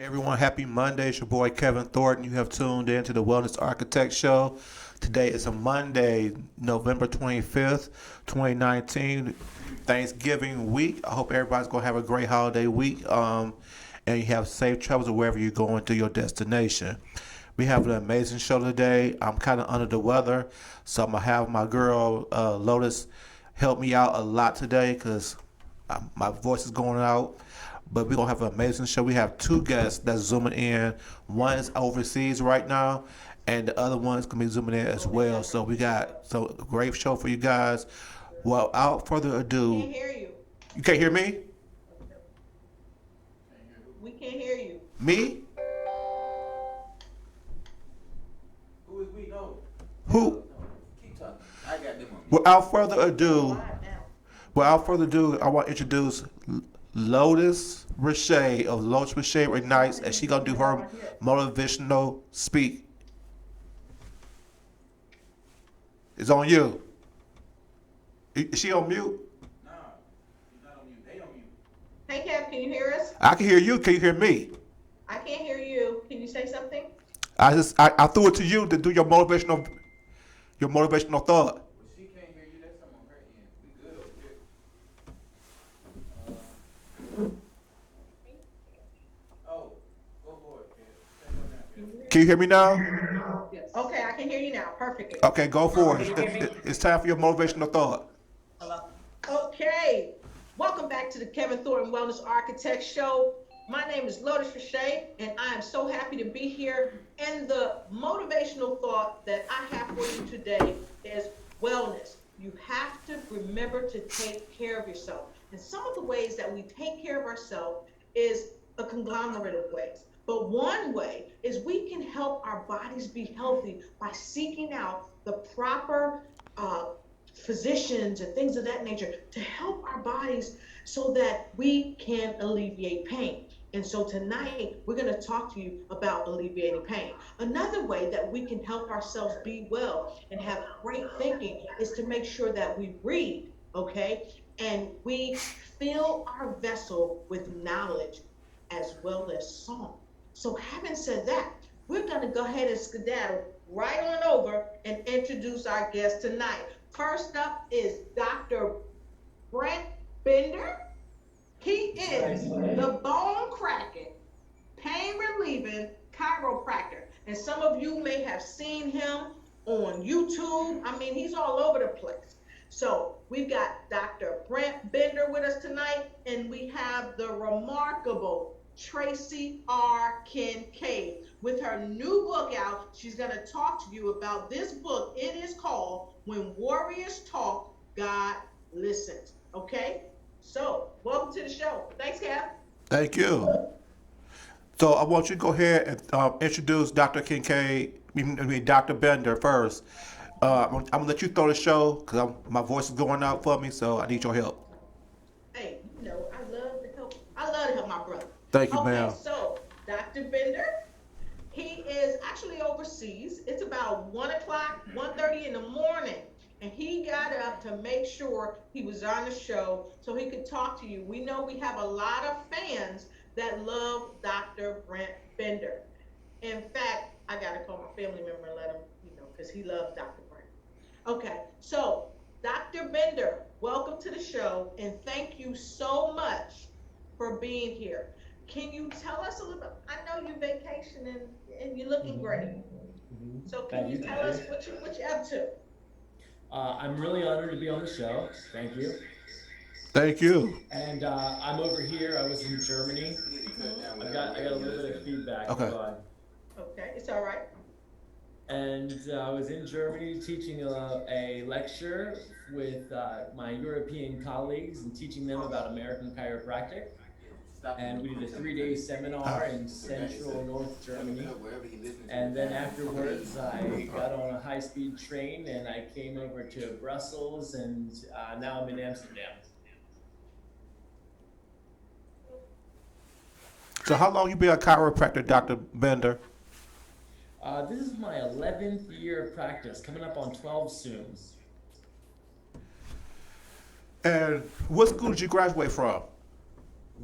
Everyone, happy Monday. It's your boy Kevin Thornton. You have tuned in to the Wellness Architect Show. Today is a Monday, November 25th, 2019, Thanksgiving week. I hope everybody's going to have a great holiday week and you have safe travels wherever you're going to your destination. We have an amazing show today. I'm kind of under the weather, so I'm going to have my girl Lotus help me out a lot today because my voice is going out. But we're going to have an amazing show. We have two guests that's zooming in. One is overseas right now, and the other one is going to be zooming in as well. So we got a great show for you guys. Well, without further ado. Can't hear you. You can't hear me? We can't hear you. Me? Who is we? No. Who? Keep talking. I got them on mute. Without further ado, Live now. I want to introduce Lotus Riche of Lotus Riche Ignites, and she going to do her motivational speak. It's on you. Is she on mute? Nah, she's not on mute. They on mute. Hey, Kev, can you hear us? I can hear you. Can you hear me? I can't hear you. Can you say something? I threw it to you to do your motivational thought. Well, she can't hear you. That's something on her end. We good over here. Oh, go for it, kid. Say no now, kid. Can you hear me now? Yes. Okay, I can hear you now. Perfectly. Okay, go for it. It's time for your motivational thought. Hello. Okay. Welcome back to the Kevin Thornton Wellness Architect Show. My name is Lotus Riche, and I am so happy to be here. And the motivational thought that I have for you today is wellness. You have to remember to take care of yourself. And some of the ways that we take care of ourselves is a conglomerate of ways. But one way is we can help our bodies be healthy by seeking out the proper physicians and things of that nature to help our bodies so that we can alleviate pain. And so tonight, we're going to talk to you about alleviating pain. Another way that we can help ourselves be well and have great thinking is to make sure that we read, okay? And we fill our vessel with knowledge as well as song. So having said that, we're going to go ahead and skedaddle right on over and introduce our guest tonight. First up is Dr. Brent Bender. He is the bone cracking, pain relieving chiropractor. And some of you may have seen him on YouTube. I mean, he's all over the place. So we've got Dr. Brent Bender with us tonight, and we have the remarkable Tracy R. Kincaide. With her new book out, she's going to talk to you about this book. It is called When Warriors Talk, God Listens. Okay? So, welcome to the show. Thanks, Kev. Thank you. So I want you to go ahead and introduce Dr. Kincaide, Dr. Bender first. I'm going to let you throw the show because my voice is going out for me, so I need your help. Hey, you know, I love to help. I love to help my brother. Thank you, Okay, ma'am. so Dr. Bender, he is actually overseas. It's about 1 o'clock, 1:30 in the morning. And he got up to make sure he was on the show so he could talk to you. We know we have a lot of fans that love Dr. Brent Bender. In fact, I got to call my family member and let him, because he loves Dr. Brent. Okay, so Dr. Bender, welcome to the show, and thank you so much for being here. Can you tell us a little bit? I know you're vacationing and you're looking great. So can you tell us what you're up to? I'm really honored to be on the show. Thank you. Thank you. And I'm over here. I was in Germany. I got a little bit of feedback. Okay. Okay, it's all right. And I was in Germany teaching a lecture with my European colleagues and teaching them about American chiropractic. And we did a 3-day seminar in central North Germany. And then afterwards, I got on a high-speed train and I came over to Brussels, and now I'm in Amsterdam. So how long you been a chiropractor, Dr. Bender? This is my 11th year of practice, coming up on 12 soon. And what school did you graduate from?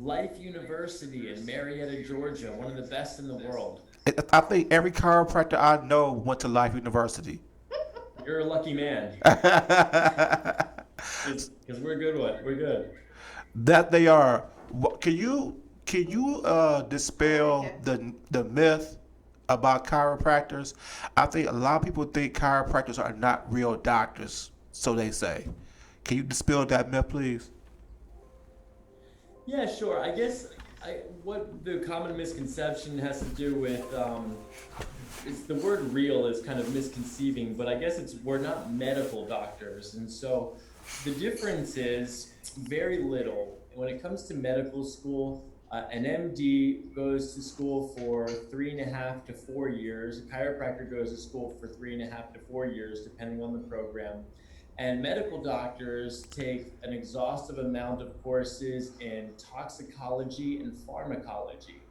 Life University in Marietta, Georgia, one of the best in the world. I think every chiropractor I know went to Life University. You're a lucky man, because we're good one. We're good. That they are. Can you Go ahead, dispel Kevin. the myth about chiropractors? I think a lot of people think chiropractors are not real doctors, so they say. Can you dispel that myth, please? Yeah, sure. I guess what the common misconception has to do with is the word real is kind of misconceiving, but I guess we're not medical doctors, and so the difference is very little. When it comes to medical school, an MD goes to school for 3.5 to 4 years. A chiropractor goes to school for 3.5 to 4 years, depending on the program. And medical doctors take an exhaustive amount of courses in toxicology and pharmacology.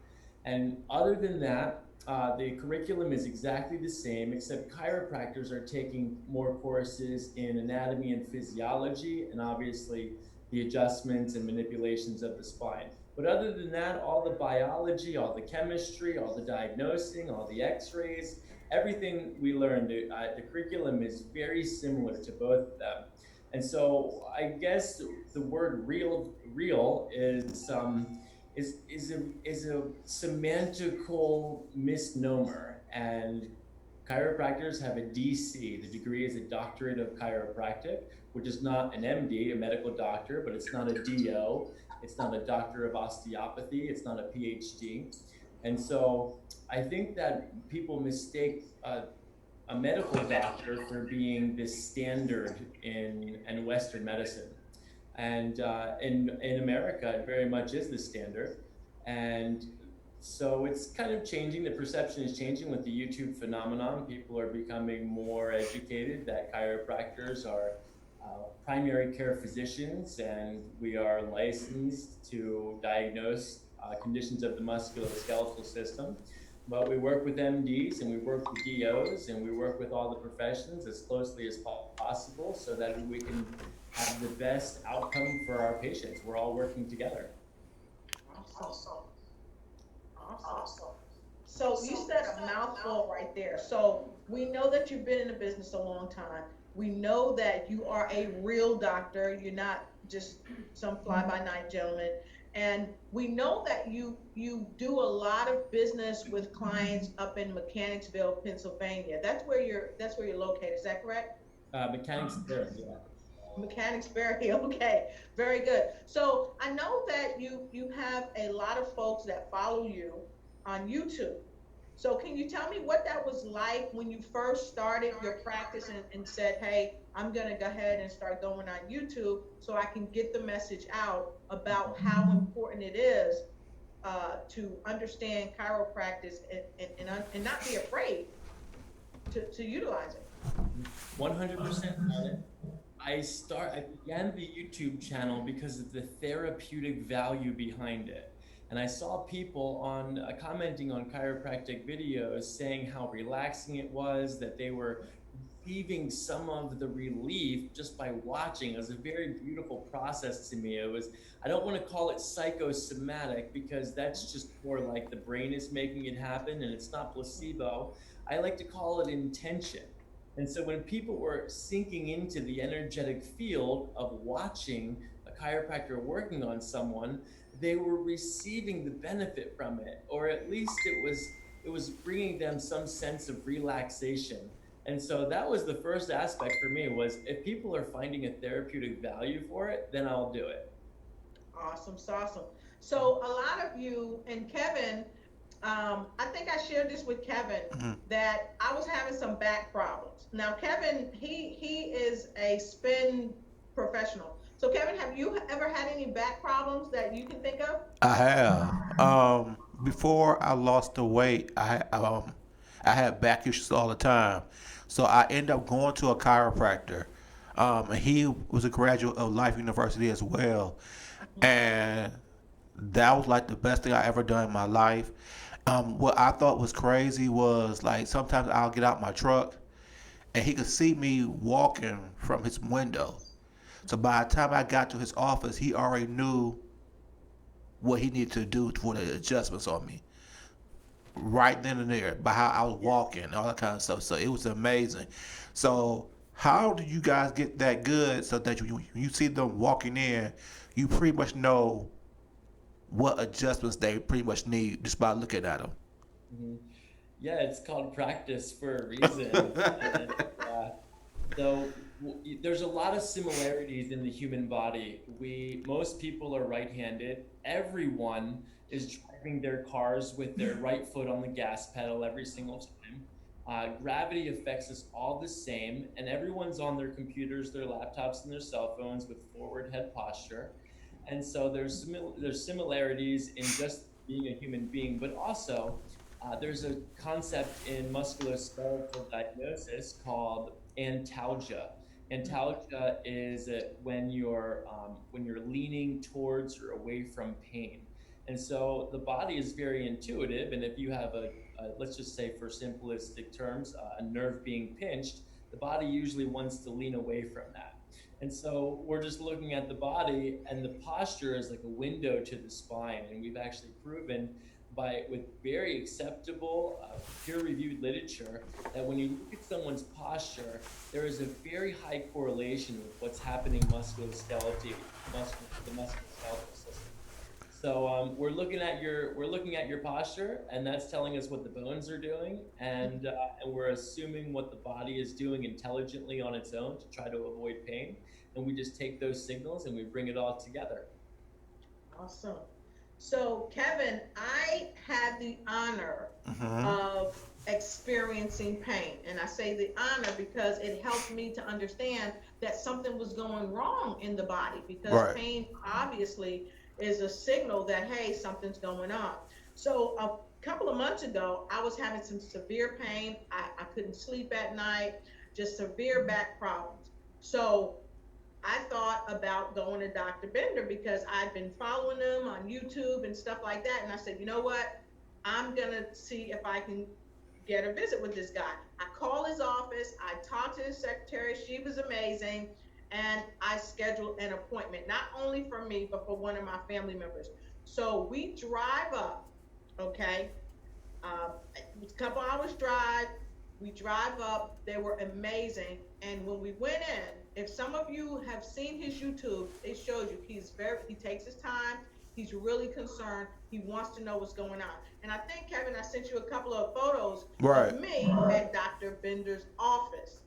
And other than that, the curriculum is exactly the same, except chiropractors are taking more courses in anatomy and physiology, and obviously the adjustments and manipulations of the spine. But other than that, all the biology, all the chemistry, all the diagnosing, all the x-rays, everything we learned, the curriculum is very similar to both of them. And so I guess the word real is a semantical misnomer, and chiropractors have a DC. The degree is a doctorate of chiropractic, which is not an MD, a medical doctor, but it's not a DO. It's not a doctor of osteopathy. It's not a PhD. And so I think that people mistake a medical doctor for being this standard in Western medicine. And in America, it very much is the standard. And so it's kind of changing. The perception is changing with the YouTube phenomenon. People are becoming more educated that chiropractors are primary care physicians, and we are licensed to diagnose conditions of the musculoskeletal system. But we work with MDs and we work with DOs and we work with all the professions as closely as possible so that we can have the best outcome for our patients. We're all working together. Awesome. Awesome. So you said a mouthful right there. So we know that you've been in the business a long time. We know that you are a real doctor. You're not just some fly-by-night gentleman. And we know that you do a lot of business with clients up in Mechanicsville, Pennsylvania. That's where you're located. Is that correct? Mechanics there, yeah. Mechanicsbury. Okay, very good. So I know that you have a lot of folks that follow you on YouTube. So can you tell me what that was like when you first started your practice and said, hey, I'm going to go ahead and start going on YouTube so I can get the message out about how important it is to understand chiropractic and not be afraid to utilize it? 100% on it. I began the YouTube channel because of the therapeutic value behind it. And I saw people commenting on chiropractic videos saying how relaxing it was, that they were receiving some of the relief just by watching. It was a very beautiful process to me. I don't want to call it psychosomatic because that's just more like the brain is making it happen and it's not placebo. I like to call it intention. And so when people were sinking into the energetic field of watching a chiropractor working on someone, they were receiving the benefit from it, or at least it was bringing them some sense of relaxation. And so that was the first aspect for me, was if people are finding a therapeutic value for it, then I'll do it. Awesome. So a lot of you and Kevin, I think I shared this with Kevin that I was having some back problems. Now Kevin, he is a spin professional. So Kevin, have you ever had any back problems that you can think of? I have. Before I lost the weight, I had back issues all the time. So I ended up going to a chiropractor. And he was a graduate of Life University as well. And that was like the best thing I ever done in my life. What I thought was crazy was like sometimes I'll get out my truck and he could see me walking from his window. So by the time I got to his office, he already knew what he needed to do for the adjustments on me right then and there by how I was walking and all that kind of stuff. So it was amazing. So how do you guys get that good so that you see them walking in, you pretty much know what adjustments they pretty much need just by looking at them? Mhm. Yeah, it's called practice for a reason. And so there's a lot of similarities in the human body. Most people are right-handed. Everyone is driving their cars with their right foot on the gas pedal every single time. Gravity affects us all the same, and everyone's on their computers, their laptops, and their cell phones with forward head posture. And so there's similarities in just being a human being, but also there's a concept in musculoskeletal diagnosis called antalgia. Antalgia is when you're leaning towards or away from pain, and so the body is very intuitive. And if you have let's just say for simplistic terms, a nerve being pinched, the body usually wants to lean away from that. And so we're just looking at the body, and the posture is like a window to the spine. And we've actually proven with very acceptable peer-reviewed literature that when you look at someone's posture, there is a very high correlation with what's happening musculoskeletal, the musculoskeletal system. So we're looking at your posture, and that's telling us what the bones are doing, and we're assuming what the body is doing intelligently on its own to try to avoid pain, and we just take those signals and we bring it all together. Awesome. So, Kevin, I had the honor Mm-hmm. of experiencing pain. And I say the honor because it helped me to understand that something was going wrong in the body, because Right. pain obviously is a signal that, hey, something's going on. So, a couple of months ago, I was having some severe pain. I couldn't sleep at night, just severe back problems. So, I thought about going to Dr. Bender because I'd been following him on YouTube and stuff like that. And I said, you know what? I'm going to see if I can get a visit with this guy. I called his office. I talked to his secretary. She was amazing. And I scheduled an appointment, not only for me, but for one of my family members. So we drive up, okay? A couple hours drive. We drive up. They were amazing. And when we went in, if some of you have seen his YouTube, it shows you he takes his time. He's really concerned. He wants to know what's going on. And I think, Kevin, I sent you a couple of photos Right. of me at Dr. Bender's office.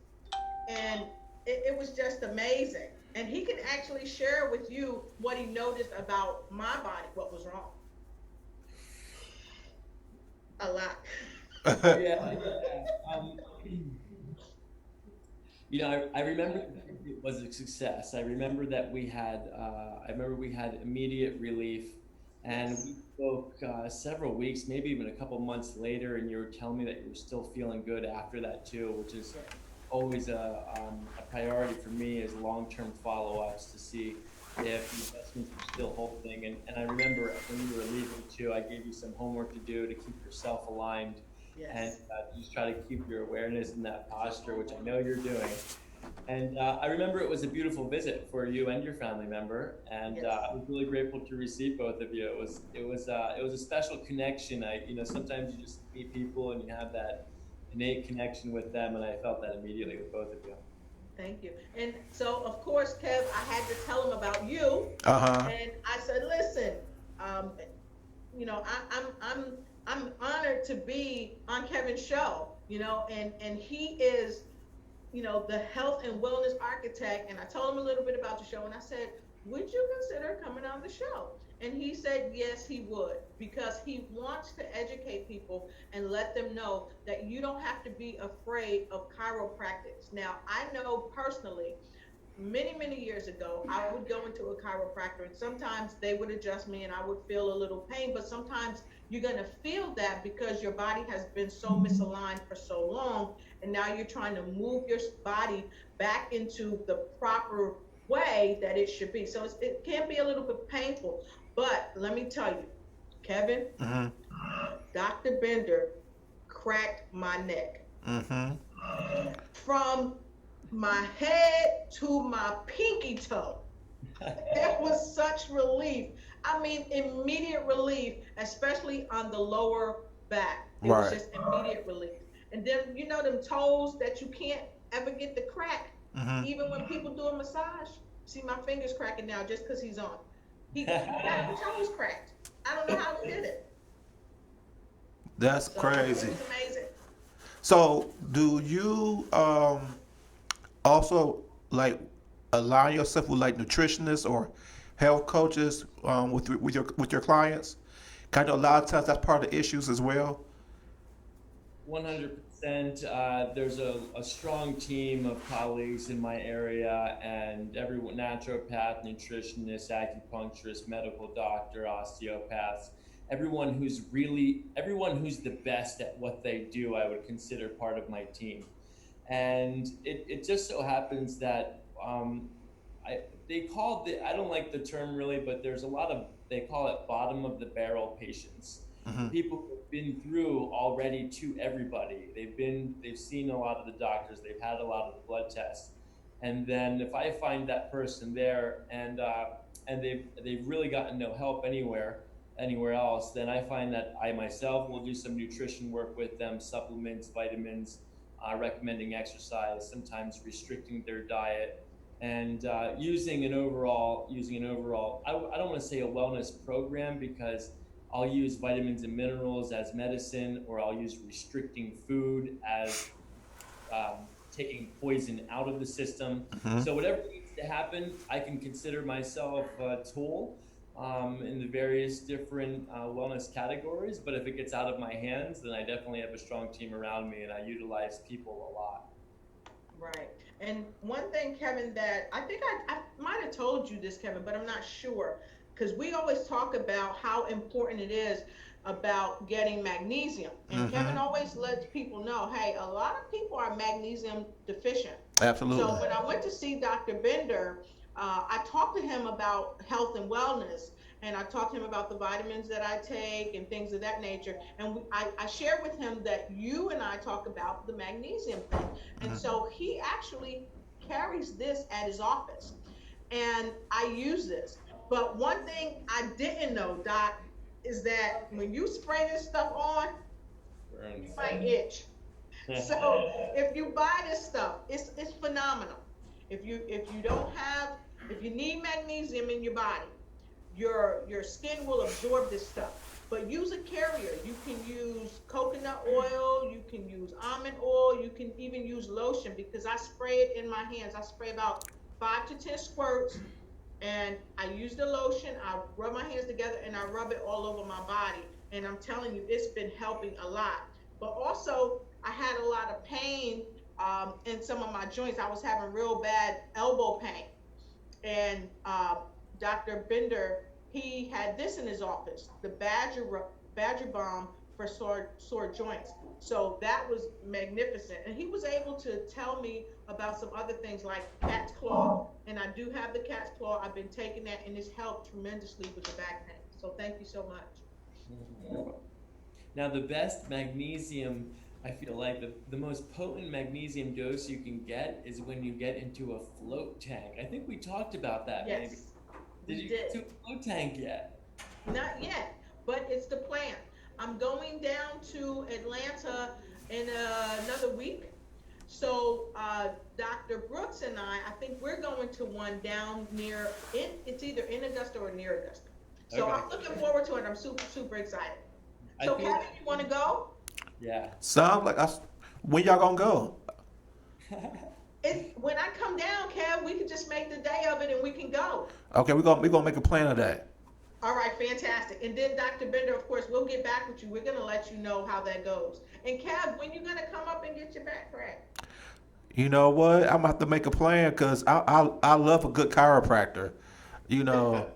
And it was just amazing. And he can actually share with you what he noticed about my body, what was wrong. A lot. Yeah. I remember it was a success. I remember that we had immediate relief, and we spoke several weeks, maybe even a couple months later, and you were telling me that you were still feeling good after that too, which is always a priority for me as long-term follow-ups to see if the investments are still holding. And I remember when you were leaving too, I gave you some homework to do to keep yourself aligned. Yes. And just try to keep your awareness in that posture, which I know you're doing. And I remember it was a beautiful visit for you and your family member, and Yes. I was really grateful to receive both of you. It was a special connection. Sometimes you just meet people and you have that innate connection with them, and I felt that immediately with both of you. Thank you. And so, of course, Kev, I had to tell him about you. Uh-huh. And I said, listen, I'm honored to be on Kevin's show, and he is, the health and wellness architect. And I told him a little bit about the show, and I said, would you consider coming on the show? And he said, yes, he would, because he wants to educate people and let them know that you don't have to be afraid of chiropractics. Now, I know personally, many, many years ago, I would go into a chiropractor, and sometimes they would adjust me and I would feel a little pain, but sometimes you're going to feel that because your body has been so misaligned for so long, and now you're trying to move your body back into the proper way that it should be. So it can be a little bit painful, but let me tell you, Kevin, Mm-hmm. Dr. Bender cracked my neck. Mm-hmm. From my head to my pinky toe. It was such relief. I mean, immediate relief, especially on the lower back. It was Right. just immediate relief. And then, you know, them toes that you can't ever get the crack, Hmm. even when people do a massage. See, my fingers cracking now just because he's on. He got the toes cracked. I don't know how he did it. That's So it crazy. was amazing. So, do you also like align yourself with like nutritionists or health coaches with your clients? Kind of a lot of times that's part of the issues as well. 100%. There's a strong team of colleagues in my area, and everyone naturopath, nutritionist, acupuncturist, medical doctor, osteopaths, everyone who's the best at what they do, I would consider part of my team. And it just so happens that I they call the I don't like the term really, but there's a lot of they call it bottom of the barrel patients. Hmm. People who've been through already to everybody. They've seen a lot of the doctors, they've had a lot of the blood tests, and then if I find that person there and they've really gotten no help anywhere else, then I find that I myself will do some nutrition work with them, supplements, vitamins, recommending exercise, sometimes restricting their diet, and using an overall. I don't want to say a wellness program because I'll use vitamins and minerals as medicine, or I'll use restricting food as taking poison out of the system. Hmm. So whatever needs to happen, I can consider myself a tool in the various different wellness categories. But if it gets out of my hands, then I definitely have a strong team around me, and I utilize people a lot. Right. And one thing, Kevin, that I think I might have told you this, Kevin, but I'm not sure. Because we always talk about how important it is about getting magnesium. And Kevin Hmm. always lets people know, hey, a lot of people are magnesium deficient. So Absolutely. when I went to see Dr. Bender, I talked to him about health and wellness. And I talked to him about the vitamins that I take and things of that nature. And I shared with him that you and I talk about the magnesium thing. And Hmm. so he actually carries this at his office. And I use this. But one thing I didn't know, Doc, is that when you spray this stuff on, you Burns. might itch. So if you buy this stuff, it's phenomenal. If you don't have if you need magnesium in your body, your skin will absorb this stuff. But use a carrier. You can use coconut oil, you can use almond oil, you can even use lotion because I spray it in my hands. I spray about 5 to 10 squirts and I use the lotion. I rub my hands together and I rub it all over my body. And I'm telling you, it's been helping a lot. But also, I had a lot of pain in some of my joints. I was having real bad elbow pain, and Dr. Bender, he had this in his office, the Badger Balm for sore joints. So that was magnificent, and he was able to tell me about some other things like cat's claw, and I do have the cat's claw. I've been taking that, and it's helped tremendously with the back pain. So thank you so much. Now, the best magnesium, I feel like the most potent magnesium dose you can get is when you get into a float tank. I think we talked about that maybe. Yes, Did we you did. get to a float tank yet? Not yet, but it's the plan. I'm going down to Atlanta in another week. So Dr. Brooks and I think we're going to one down it's either in Augusta or near Augusta. So Okay. I'm looking forward to it. I'm super, super excited. I So feel Kevin, you want to go? yeah. Sounds like us. When y'all gonna go? When I come down, Kev, we can just make the day of it and we can go. Okay, we're gonna make a plan of that. All right, fantastic. And then Dr. Bender, of course, we'll get back with you. We're gonna let you know how that goes. And Kev, when you gonna come up and get your back cracked? You know what? I'm gonna have to make a plan because I love a good chiropractor. You know,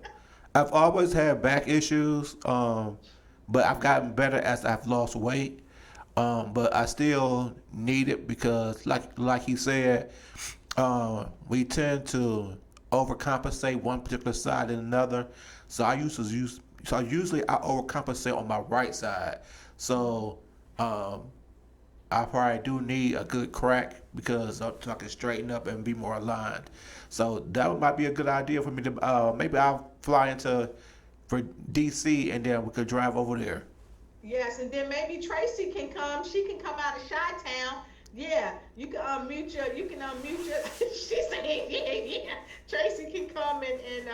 I've always had back issues, but I've gotten better as I've lost weight. But I still need it because, like he said, we tend to overcompensate one particular side and another. So I used to use. So usually I overcompensate on my right side. So um, I probably do need a good crack because so I can straighten up and be more aligned. So that might be a good idea for me to maybe I'll fly into for DC, and then we could drive over there. Yes, and then maybe Tracy can come. She can come out of Chi-Town. Yeah, you can unmute your, she's saying, yeah, yeah. Tracy can come and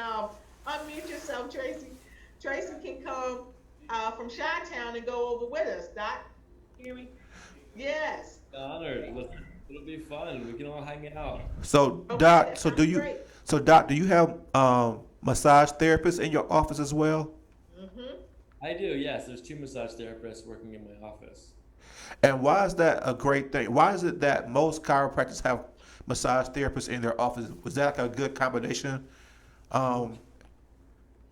unmute yourself, Tracy. Tracy can come from Chi-Town and go over with us, Doc. Hear me? Yes. Honored. It'll be fun. We can all hang out. So Okay, Doc, that sounds great. Do you have massage therapists in your office as well? Mm-hmm. I do, yes. There's two massage therapists working in my office. And why is that a great thing? Why is it that most chiropractors have massage therapists in their office? Was that like a good combination? Um,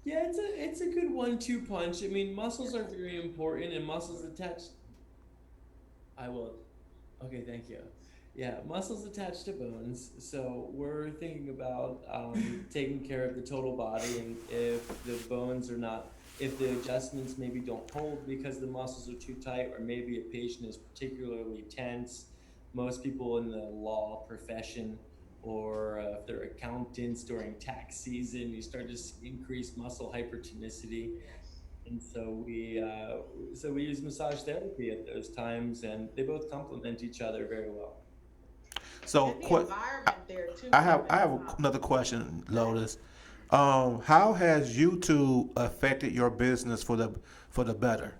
Yeah, it's a good one-two punch. I mean, muscles are very important, and muscles attached. I will. Okay, thank you. Yeah, muscles attached to bones. So we're thinking about taking care of the total body, and if the bones are not, if the adjustments maybe don't hold because the muscles are too tight, or maybe a patient is particularly tense. Most people in the law profession, or if they're accountants during tax season, you start to increase muscle hypertonicity, Yes. and so we use massage therapy at those times, and they both complement each other very well. so And the qu- environment there too, I Kevin. have another question, Lotus. How has YouTube affected your business for the better?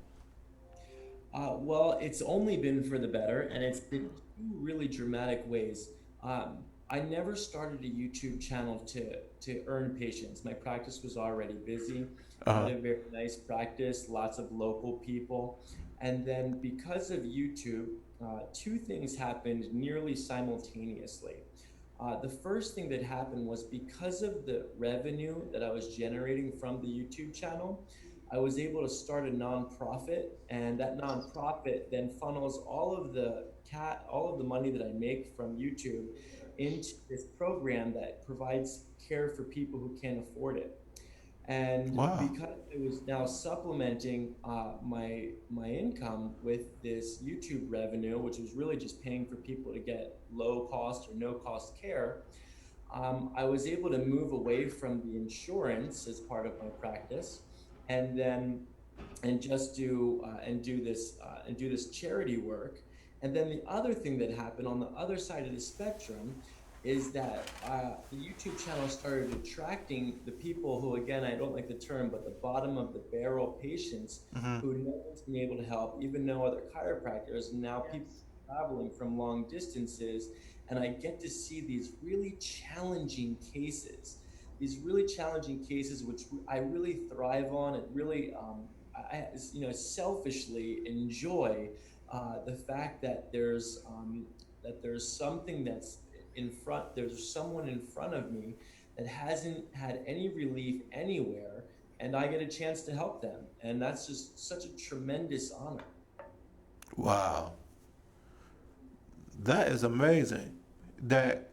Well, it's only been for the better, and it's been two really dramatic ways. Um, I never started a YouTube channel to earn patients. My practice was already busy. I had Uh, a very nice practice, lots of local people, and then because of YouTube, two things happened nearly simultaneously. The first thing that happened was because of the revenue that I was generating from the YouTube channel, I was able to start a nonprofit, and that nonprofit then funnels all of the money that I make from YouTube into this program that provides care for people who can't afford it. And wow. because I was now supplementing my income with this YouTube revenue, which was really just paying for people to get low cost or no cost care, I was able to move away from the insurance as part of my practice, and then and just do this charity work. And then the other thing that happened on the other side of the spectrum is that the YouTube channel started attracting the people who, again, I don't like the term, but the bottom of the barrel patients Hmm. who no one's been able to help, even no other chiropractors. And now people Yes. traveling from long distances, and I get to see these really challenging cases, which I really thrive on, and really, selfishly enjoy the fact that there's something that's in front. There's someone in front of me that hasn't had any relief anywhere, and I get a chance to help them, and that's just such a tremendous honor. Wow, that is amazing. That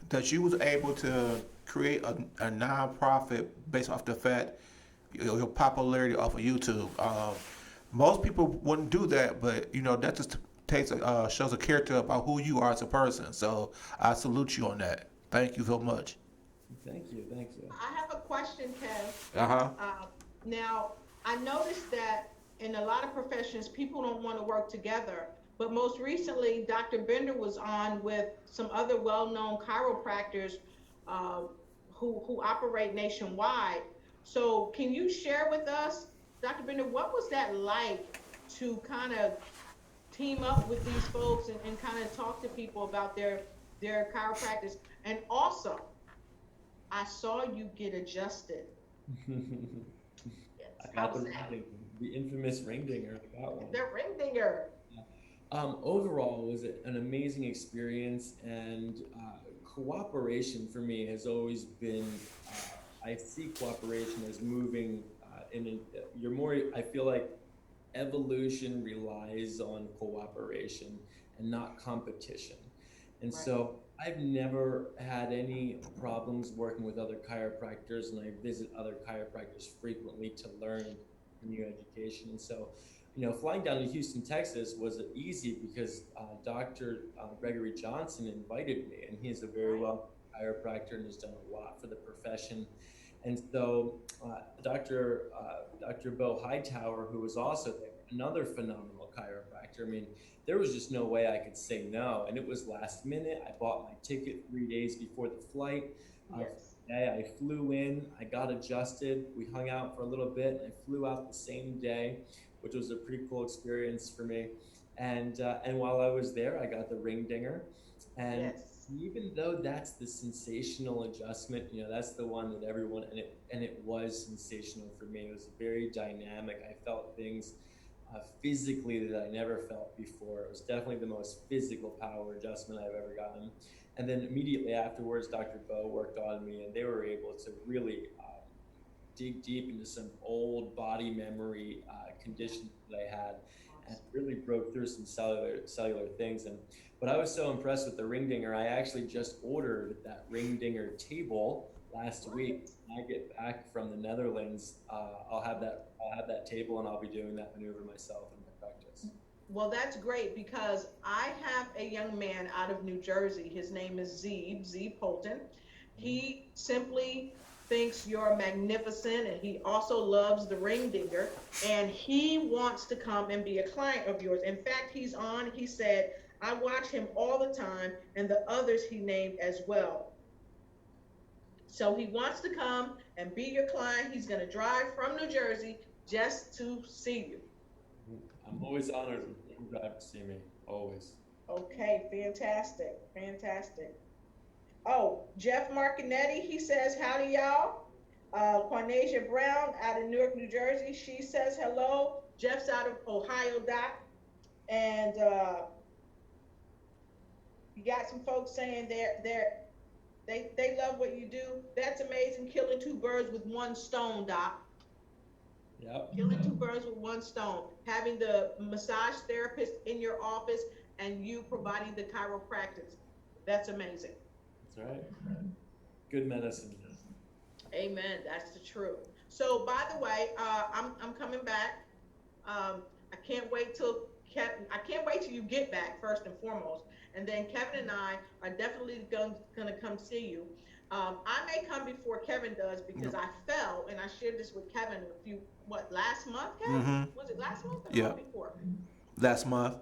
that you was able to create a nonprofit based off the fact your popularity off of YouTube. Most people wouldn't do that, but that just shows a character about who you are as a person. So I salute you on that. Thank you so much. Thank you, thank you. I have a question, Kev. Uh huh. Now, I noticed that in a lot of professions, people don't want to work together. But most recently, Dr. Bender was on with some other well-known chiropractors uh, who operate nationwide. So, can you share with us, Dr. Bender, what was that like to kind of team up with these folks and kind of talk to people about their chiropractic? And also, I saw you get adjusted. Yes. I How got was that? the infamous ring dinger. I got one. The ring dinger. Overall, it was an amazing experience, and cooperation for me has always been. I see cooperation as moving you're more. I feel like evolution relies on cooperation and not competition, and Right. so I've never had any problems working with other chiropractors, and I visit other chiropractors frequently to learn new education, and so flying down to Houston, Texas was easy because Dr. Gregory Johnson invited me, and he's a very Right. well chiropractor and has done a lot for the profession. And so Dr. Bo Hightower, who was also there, another phenomenal chiropractor. I mean, there was just no way I could say no. And it was last minute. I bought my ticket 3 days before the flight. Yes. Day I flew in, I got adjusted, we hung out for a little bit, and I flew out the same day, which was a pretty cool experience for me. And while I was there, I got the ring dinger, and Yes. even though that's the sensational adjustment, that's the one that everyone, and it was sensational for me. It was very dynamic. I felt things physically that I never felt before. It was definitely the most physical power adjustment I've ever gotten. And then immediately afterwards, Dr. Bo worked on me, and they were able to really dig deep into some old body memory conditions that I had, and really broke through some cellular things. And but I was so impressed with the ring dinger, I actually just ordered that ring dinger table last week. When I get back from the Netherlands, I'll have that table, and I'll be doing that maneuver myself in my practice. Well, that's great because I have a young man out of New Jersey. His name is Zeeb Polton. He simply thinks you're magnificent and he also loves the ring dinger and he wants to come and be a client of yours. In fact, he said, I watch him all the time and the others he named as well. So he wants to come and be your client. He's going to drive from New Jersey just to see you. I'm always honored when people drive to see me, always. Okay, fantastic, fantastic. Oh, Jeff Marcinetti, he says, howdy, y'all. Quanasia Brown out of Newark, New Jersey, she says hello. Jeff's out of Ohio, Doc. And you got some folks saying they love what you do. That's amazing, killing two birds with one stone, Doc. Yep. Killing two birds with one stone. Having the massage therapist in your office and you providing the chiropractics. That's amazing. That's right. Good medicine. Amen. That's the truth. So, by the way, I'm coming back. I can't wait till I can't wait till you get back first and foremost, and then Kevin and I are definitely going to come see you. I may come before Kevin does because I fell, and I shared this with Kevin last month, Kevin? Was it last month or the Yeah. month before? Last month.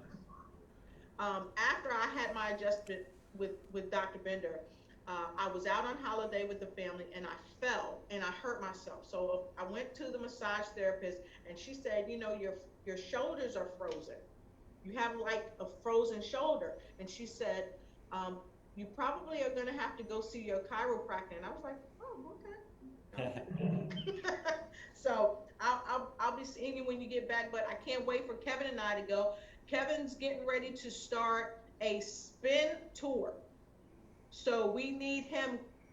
After I had my adjustment with Dr. Bender, I was out on holiday with the family and I fell and I hurt myself. So I went to the massage therapist and she said, your shoulders are frozen. You have like a frozen shoulder. And she said, you probably are going to have to go see your chiropractor. And I was like, oh, okay. So I'll be seeing you when you get back, but I can't wait for Kevin and I to go. Kevin's getting ready to start a spin tour. So we need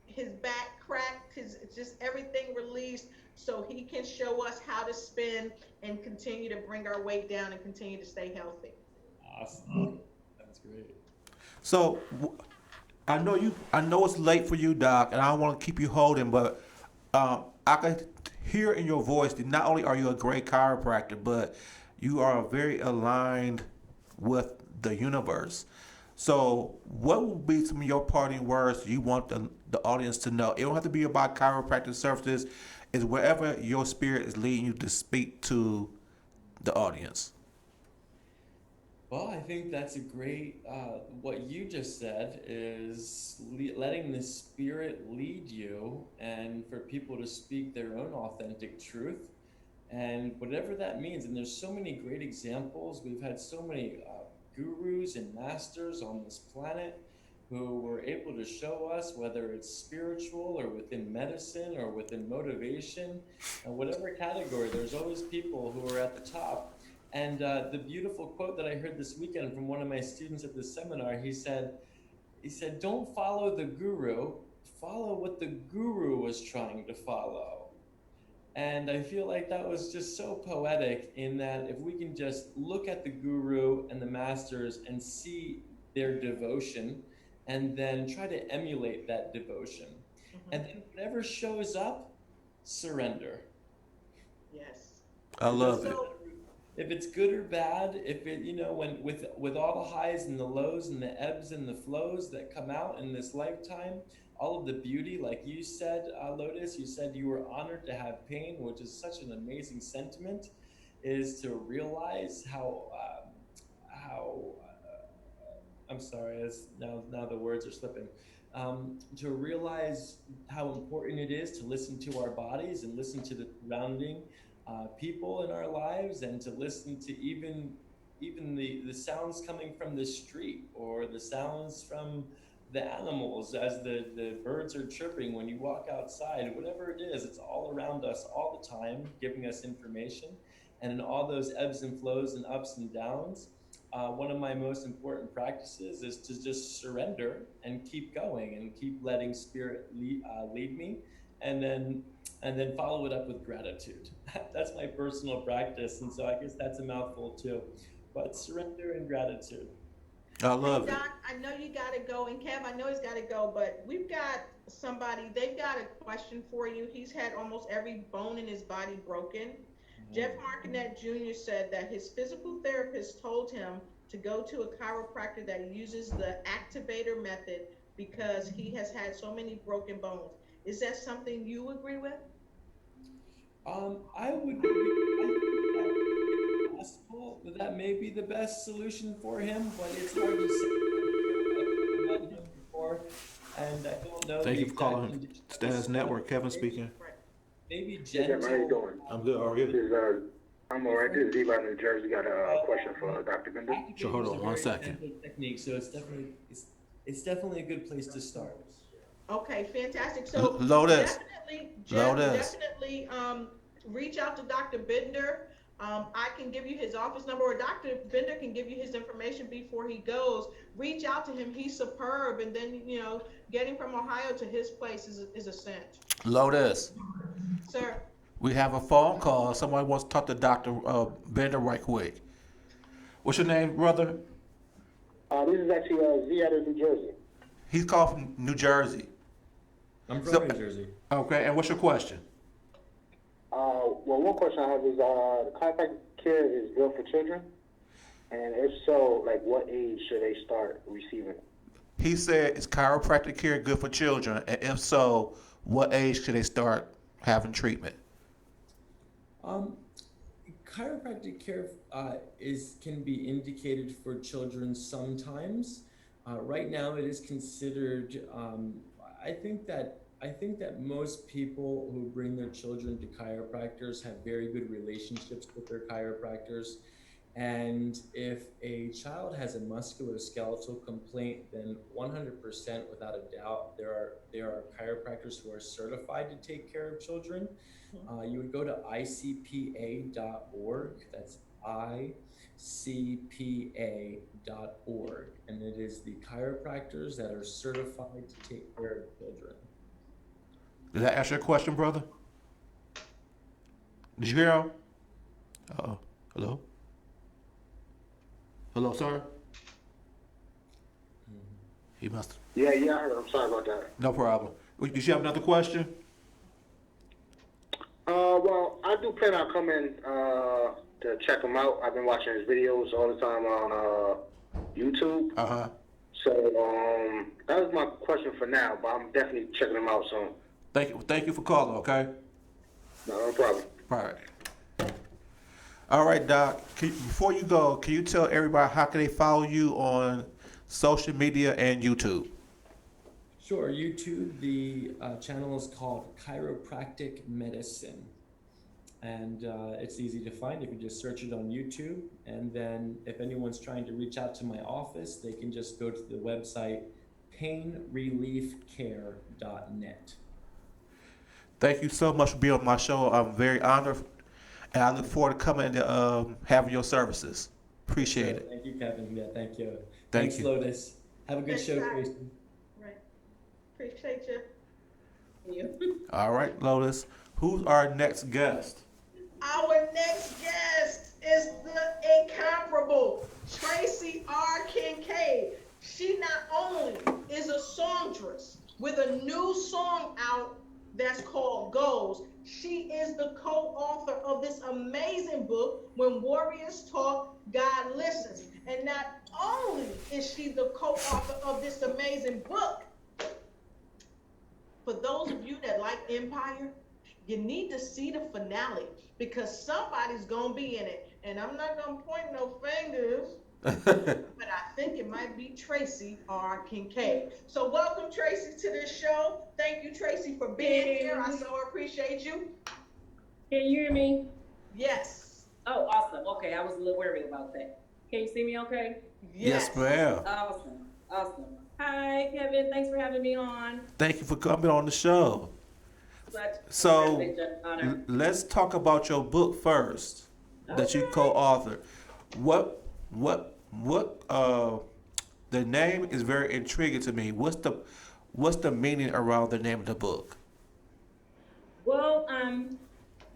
his back cracked, just everything released so he can show us how to spin and continue to bring our weight down and continue to stay healthy. Awesome. That's great. So I know you. I know it's late for you, Doc, and I don't want to keep you holding, but I can hear in your voice that not only are you a great chiropractor, but you are very aligned with the universe. So, what would be some of your parting words you want the audience to know? It don't have to be about chiropractic services. It's wherever your spirit is leading you to speak to the audience. Well, I think that's a great, what you just said is letting the spirit lead you and for people to speak their own authentic truth and whatever that means. And there's so many great examples. We've had so many gurus and masters on this planet who were able to show us whether it's spiritual or within medicine or within motivation and whatever category, there's always people who are at the top. And the beautiful quote that I heard this weekend from one of my students at this seminar, he said, don't follow the guru, follow what the guru was trying to follow. And I feel like that was just so poetic in that if we can just look at the guru and the masters and see their devotion and then try to emulate that devotion. Mm-hmm. And then whatever shows up, surrender. Yes. I love it. If it's good or bad, if it, when with all the highs and the lows and the ebbs and the flows that come out in this lifetime, all of the beauty, like you said, Lotus. You said you were honored to have pain, which is such an amazing sentiment. Is to realize how I'm sorry, as now the words are slipping. To realize how important it is to listen to our bodies and listen to the surrounding people in our lives, and to listen to even the sounds coming from the street, or the sounds from the animals as the birds are chirping when you walk outside. Whatever it is, it's all around us all the time, giving us information. And in all those ebbs and flows and ups and downs, one of my most important practices is to just surrender and keep going and keep letting spirit lead me, and then follow it up with gratitude. That's my personal practice, and so I guess that's a mouthful too. But surrender and gratitude. I Hey love it. Doc, I know you gotta go, and Kev, I know he's gotta go, but we've got somebody, they've got a question for you. He's had almost every bone in his body broken. Jeff Martinet Jr. said that his physical therapist told him to go to a chiropractor that uses the activator method because he has had so many broken bones. Is that something you agree with? I would agree. I think that it's possible that may be the best solution for him, but it's hard to say. I've met him before, and I don't know Thank the you for exact calling conditions. Status Network. Kevin speaking. Right. Maybe Hey, Kevin, how you gentle. doing? I'm good. How are This you? is I'm all right. This is Levi, New Jersey. Got a question for Dr. Bender. Sure, hold Activator is on a one very second. gentle technique, so it's definitely a good place to start. Okay, fantastic. So Lotus. definitely, Jeff, Lotus. definitely reach out to Dr. Bender. I can give you his office number, or Dr. Bender can give you his information before he goes. Reach out to him. He's superb. And then, getting from Ohio to his place is a cinch. Lotus. Sir, We have a phone call. Somebody wants to talk to Dr. Bender right quick. What's your name, brother? This is actually Z out of New Jersey. He's called from New Jersey. I'm from So- New Jersey. Okay, and what's your question? Well, one question I have is the chiropractic care is good for children? And if so, like what age should they start receiving it? He said, is chiropractic care good for children? And if so, what age should they start having treatment? Um, Chiropractic care can be indicated for children sometimes. Right now, it is considered. I think that most people who bring their children to chiropractors have very good relationships with their chiropractors. And if a child has a musculoskeletal complaint, then 100% without a doubt, there are chiropractors who are certified to take care of children. You would go to icpa.org. That's icpa.org. And it is the chiropractors that are certified to take care of children. Did that answer your question, brother? Did you hear him? Uh-oh. Hello? Hello, sir? He must. Yeah, I heard. I'm sorry about that. No problem. Did you have another question? Well, I do plan on coming to check him out. I've been watching his videos all the time on YouTube. Uh-huh. So that was my question for now, but I'm definitely checking him out soon. Thank you for calling, okay? No problem. All right. All right, Doc. Before you go, can you tell everybody how can they follow you on social media and YouTube? Sure, YouTube, the channel is called Chiropractic Medicine. And it's easy to find if you just search it on YouTube. And then if anyone's trying to reach out to my office, they can just go to the website painreliefcare.net. Thank you so much for being on my show. I'm very honored, and I look forward to coming and having your services. Appreciate it. Thank you, Kevin. Yeah, thank you. Thank Thanks, you. Lotus. Have a good Thanks, show, Doc. Tracy. right. Appreciate you. You. All right, Lotus. Who's our next guest? Our next guest is the incomparable Tracy R. Kincaide. She not only is a songstress with a new song out that's called Goals, she is the co-author of this amazing book, When Warriors Talk, God Listens. And not only is she the co-author of this amazing book, for those of you that like Empire, you need to see the finale because somebody's gonna be in it. And I'm not gonna point no fingers, but I think it might be Tracy or Kincaide. So welcome Tracy to this show. Thank you, Tracy, for being here. I Can so appreciate you. you hear me? Yes. Oh, awesome. Okay, I was a little worried about that. Can you see me okay? Yes, Yes. ma'am. Awesome. Awesome. Hi, Kevin. Thanks for having me on. Thank you for coming on the show. Such a So privilege and honor. let's talk about your book first that you Okay. co-authored. What the name is very intriguing to me. What's the meaning around the name of the book? Well,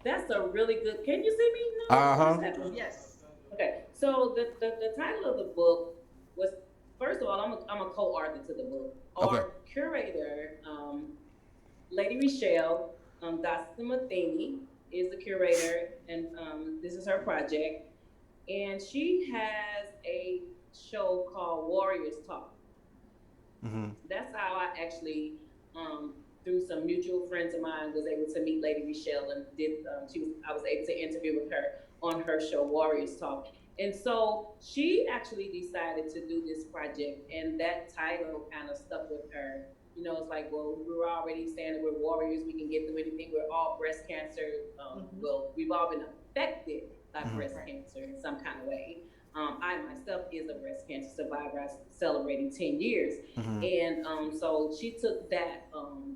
that's a really good. Can you see me? No. Uh-huh. What's happening? Yes. Okay. So the title of the book was, first of all, I'm a co-author to the book. Okay. Our curator, Lady Riche, Dr. Matheny is the curator, and this is her project. And she has a show called Warriors Talk. Mm-hmm. That's how I actually, through some mutual friends of mine, was able to meet Lady Michelle and I was able to interview with her on her show Warriors Talk. And so she actually decided to do this project, and that title kind of stuck with her. You know, it's like, well, we were already saying that we're warriors, we can get through anything. We're all breast cancer. Well, we've all been affected by breast cancer in some kind of way. I myself is a breast cancer survivor. I'm celebrating 10 years. Mm-hmm. And so she took that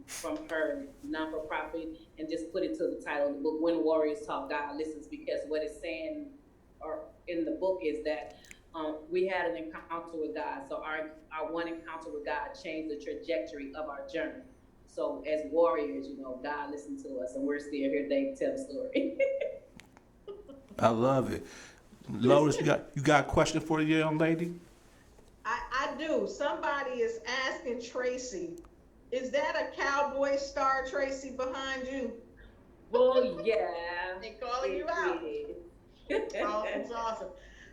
from her non-for-profit and just put it to the title of the book, When Warriors Talk, God Listens, because what it's saying or in the book is that we had an encounter with God. So our one encounter with God changed the trajectory of our journey. So as warriors, you know, God listened to us, and we're still here today to tell the story. I love it. Lotus, you got a question for the young lady? I do. Somebody is asking Tracy, is that a cowboy star, Tracy, behind you? Well, yeah. They calling you it out. is. Awesome, it's awesome.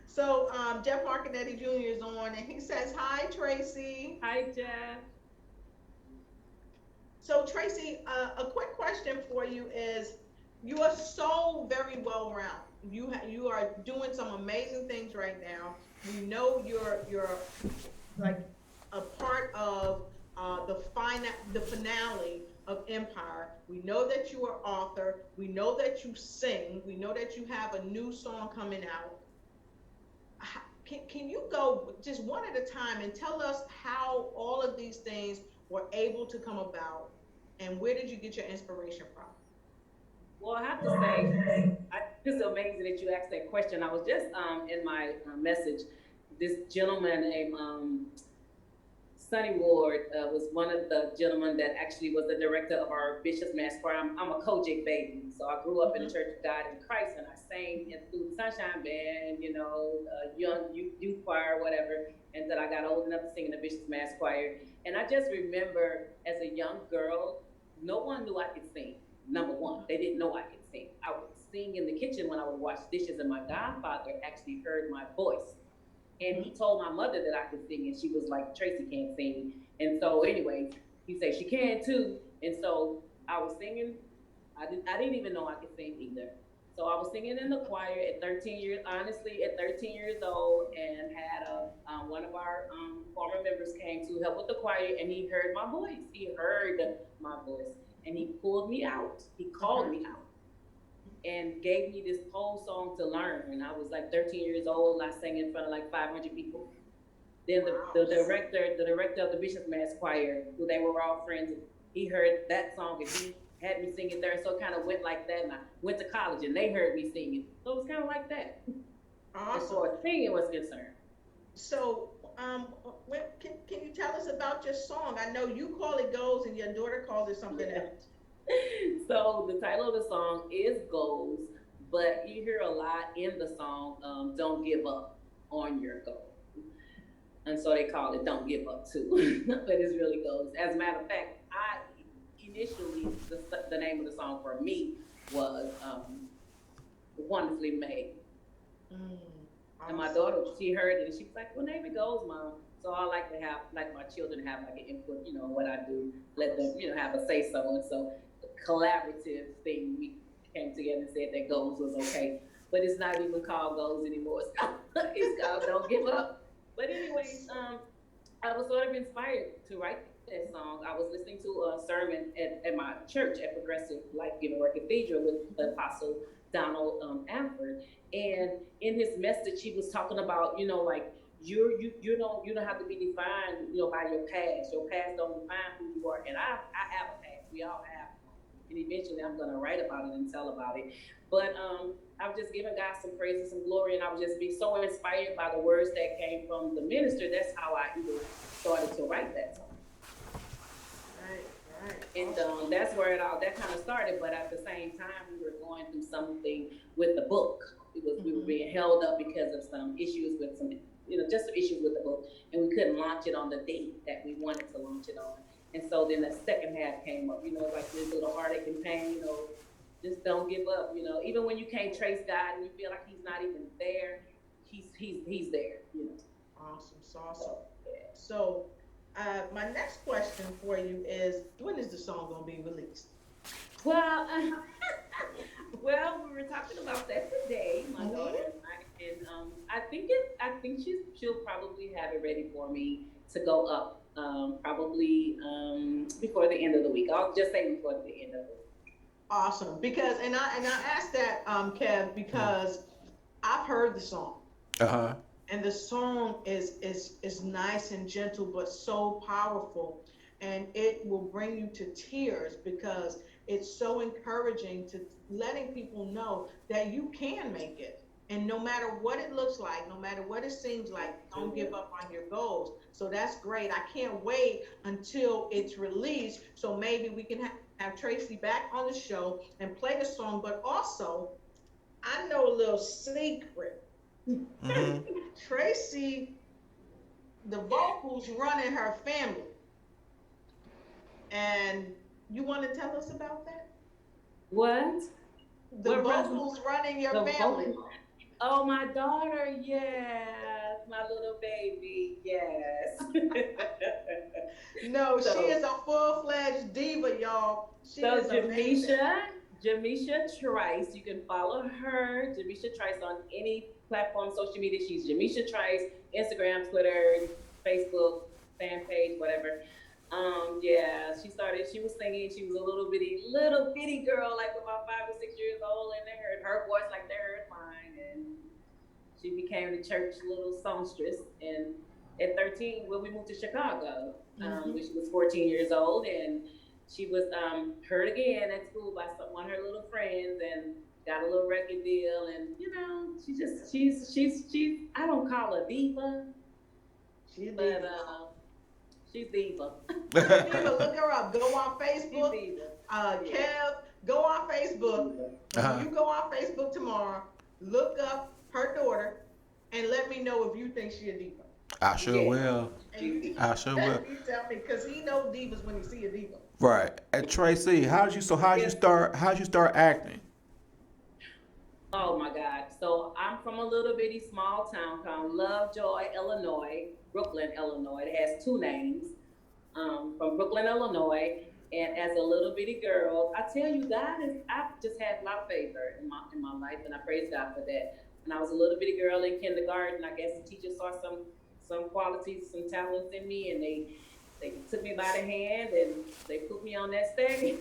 So Jeff Marconetti Jr. is on, and he says, "Hi, Tracy." Hi, Jeff. So Tracy, a quick question for you is, you are so very well rounded. You are doing some amazing things right now. We know you're like a part of the finale of Empire. We know that you are author. We know that you sing. We know that you have a new song coming out. Can you go just one at a time and tell us how all of these things were able to come about, and where did you get your inspiration from? Well, I have to say, it's amazing that you asked that question. I was just in my message. This gentleman named Sonny Ward was one of the gentlemen that actually was the director of our Bishop's Mass Choir. I'm a Kojic baby, so I grew up in the Church of God in Christ, and I sang through the Sunshine Band, you know, young youth choir, whatever. And then I got old enough to sing in the Bishop's Mass Choir. And I just remember as a young girl, no one knew I could sing. Number one, they didn't know I could sing. I would sing in the kitchen when I would wash dishes, and my godfather actually heard my voice. And he told my mother that I could sing, and she was like, Tracy can't sing. And so anyway, he said, she can too. And so I was singing. I didn't even know I could sing either. So I was singing in the choir at 13 years, honestly, at 13 years old, and had one of our former members came to help with the choir, and he heard my voice. He heard my voice, and he pulled me out. He called me out and gave me this whole song to learn. And I was like 13 years old, and I sang in front of like 500 people. Then the director of the Bishop's Mass Choir, who they were all friends, he heard that song and he had me sing it there. So it kind of went like that. And I went to college and they heard me singing. So it was kind of like that. Awesome. As far as singing was concerned. So, can you tell us about your song? I know you call it Goals and your daughter calls it something else. So the title of the song is Goals, but you hear a lot in the song, don't give up on your goal. And so they call it Don't Give Up too, but it's really Goals. As a matter of fact, initially, the name of the song for me was Wonderfully Made. Awesome. And my daughter, she heard it and she was like, well, name it Goals, Mom. So I like to have, like my children have like an input, what I do, let them, have a say so. And so the collaborative thing, we came together and said that goals was okay. But it's not even called goals anymore. It's called Don't Give Up. But anyways, I was sort of inspired to write that song. I was listening to a sermon at my church at Progressive Life Giving Word Cathedral with Apostle Donald Amford. And in his message, he was talking about, like, you don't have to be defined, by your past. Your past don't define who you are. And I have a past. We all have. And eventually I'm gonna write about it and tell about it. But I was just giving God some praise and some glory, and I would just be so inspired by the words that came from the minister. That's how I even started to write that song. Right. And that's where that kind of started. But at the same time, we were going through something with the book. Because we were being held up because of some issues with some, just some issues with the book, and we couldn't launch it on the date that we wanted to launch it on. And so then the second half came up, like this little heartache and pain, just don't give up, even when you can't trace God and you feel like he's not even there, he's there, Awesome. So my next question for you is, when is the song gonna be released? Well, we were talking about that today, my daughter and I, and I think she'll probably have it ready for me to go up, probably before the end of the week. I'll just say before the end of the week. Awesome, because and I asked that, Kev, because I've heard the song. And the song is nice and gentle, but so powerful, and it will bring you to tears because it's so encouraging to letting people know that you can make it. And no matter what it looks like, no matter what it seems like, don't give up on your goals. So that's great. I can't wait until it's released. So maybe we can have Tracy back on the show and play the song. But also, I know a little secret. Tracy, the vocals run in her family. And you want to tell us about that? What? The vocals running your family. Oh, my daughter, yes. My little baby, yes. No, she is a full-fledged diva, y'all. She is amazing. Jamisha Trice, you can follow her, Jamisha Trice, on any platform, social media. She's Jamisha Trice, Instagram, Twitter, Facebook, fan page, whatever. She was singing. She was a little bitty girl, like about 5 or 6 years old, and they heard her voice like they heard mine, and she became the church little songstress. And at 13, when we moved to Chicago, when she was 14 years old, and she was heard again at school by one of her little friends, and got a little record deal, and she's I don't call her diva, she's diva. Diva, look her up. Go on Facebook. Kev, go on Facebook. You go on Facebook tomorrow. Look up her daughter, and let me know if you think she a diva. I sure will. I sure will. You tell me, because he knows divas when he see a diva. Right. And Tracy, how'd you start acting? Oh my God. So I'm from a little bitty small town called Lovejoy, Illinois, Brooklyn, Illinois. It has two names. From Brooklyn, Illinois. And as a little bitty girl, I tell you, I've just had a lot of favor in my life, and I praise God for that. When I was a little bitty girl in kindergarten, I guess the teacher saw some qualities, some talents in me, and they took me by the hand and they put me on that stage.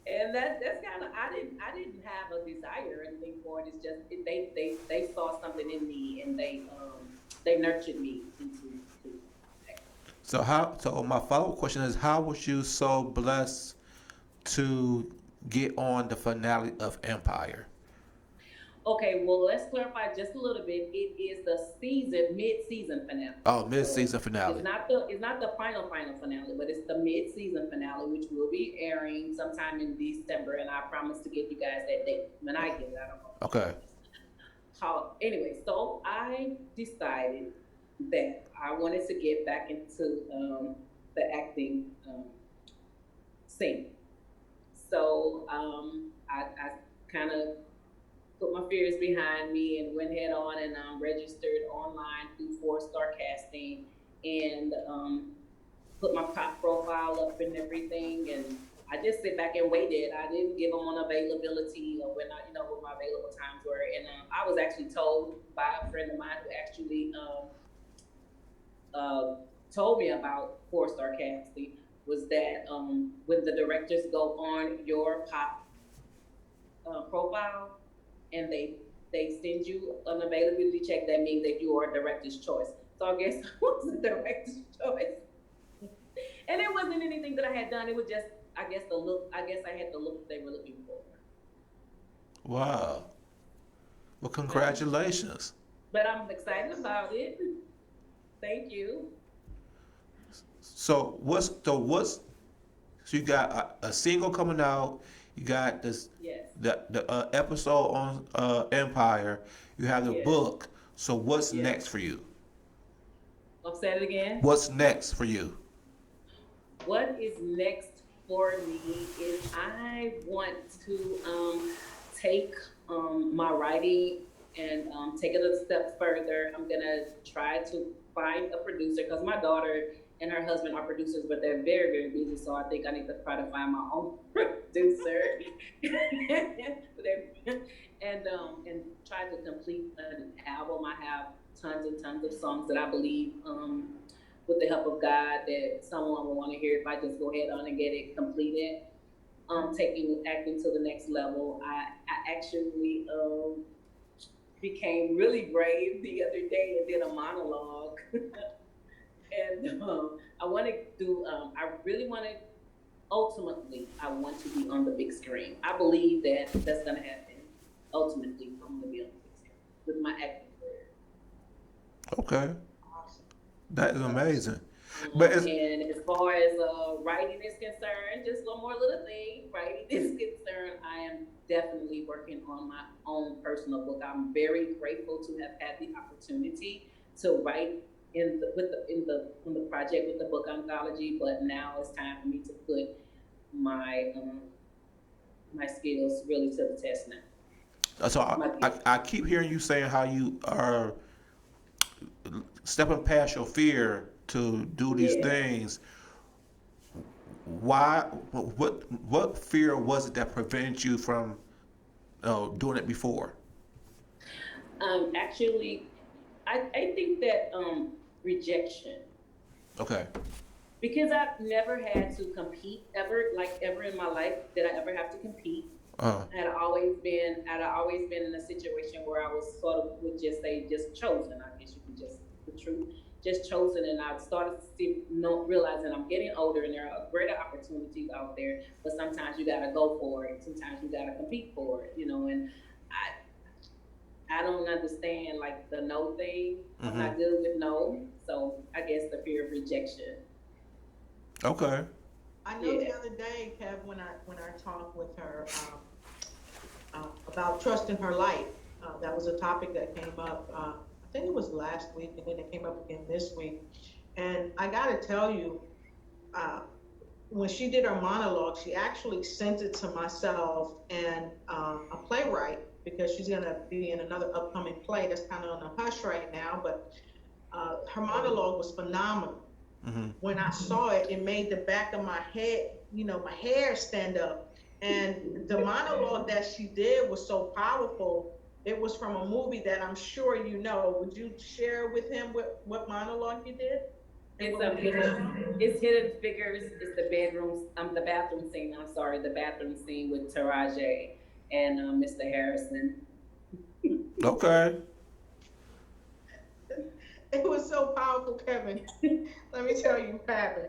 And that's kind of, I didn't have a desire or anything for it. It's just they saw something in me, and they nurtured me into. So my follow-up question is, how was you so blessed to get on the finale of Empire? Okay, well, let's clarify just a little bit. It is the mid-season finale. Oh, mid-season finale. It's not the final finale, but it's the mid-season finale, which will be airing sometime in December, and I promise to give you guys that date. When I get it, I don't know. Okay. Anyway, so I decided that I wanted to get back into the acting scene. So I kind of put my fears behind me and went head on and registered online through 4 Star Casting and put my profile up and everything. And I just sit back and waited. I didn't give them on availability or when I, what my available times were. And I was actually told by a friend of mine who actually told me about 4 Star Casting was that when the directors go on your pop profile and they send you an availability check, that means that you are director's choice. So I guess I was a director's choice. And it wasn't anything that I had done. It was just, I guess the look. I guess I had the look they were looking for. Wow. Well, congratulations. But I'm excited about it. Thank you. So so you got a single coming out. You got this Yes. the episode on Empire. You have the Yes. book. So what's Yes. next for you? I'll say it again. What's next for you? What is next for me is I want to take my writing and take it a step further. I'm gonna try to find a producer because my daughter and her husband are producers, but they're very, very busy. So I think I need to try to find my own producer and try to complete an album. I have tons and tons of songs that I believe, with the help of God, that someone will want to hear if I just go ahead on and get it completed. Taking acting to the next level. I actually became really brave the other day and did a monologue. And I want to do, I really want to, ultimately, I want to be on the big screen. I believe that that's going to happen. Ultimately, I'm going to be on the big screen with my acting career. Okay, Awesome. that is amazing. But it's, And as far as writing is concerned, just one more little thing. Writing is concerned, I am definitely working on my own personal book. I'm very grateful to have had the opportunity to write in the project with the book anthology. But now it's time for me to put my my skills really to the test now. so I keep hearing you saying how you are stepping past your fear to do these Yeah. things. Why? What fear was it that prevented you from doing it before? Actually, I think that rejection. Okay. Because I've never had to compete ever in my life did I ever have to compete. Uh, I'd always been in a situation where I was sort of would just say just chosen. I guess you could just the truth, just chosen. And I started to realizing I'm getting older and there are greater opportunities out there. But sometimes you gotta go for it. Sometimes you gotta compete for it. And I don't understand like the no thing. I'm not good with no. So I guess the fear of rejection. okay. I know Yeah. the other day, Kev, when I talked with her about trusting her life, that was a topic that came up. I think it was last week, and then it came up again this week. And I got to tell you, when she did her monologue, she actually sent it to myself and a playwright because she's going to be in another upcoming play that's kind of on a hush right now. But her monologue was phenomenal. When I saw it, it made the back of my head, my hair stand up. And the monologue that she did was so powerful. It was from a movie that I'm sure you know. Would you share with him what monologue you did? It's Hidden Figures. It's the bathroom scene. I'm sorry, the bathroom scene with Taraji and Mr. Harrison. Okay. It was so powerful, Kevin. Let me tell you what happened.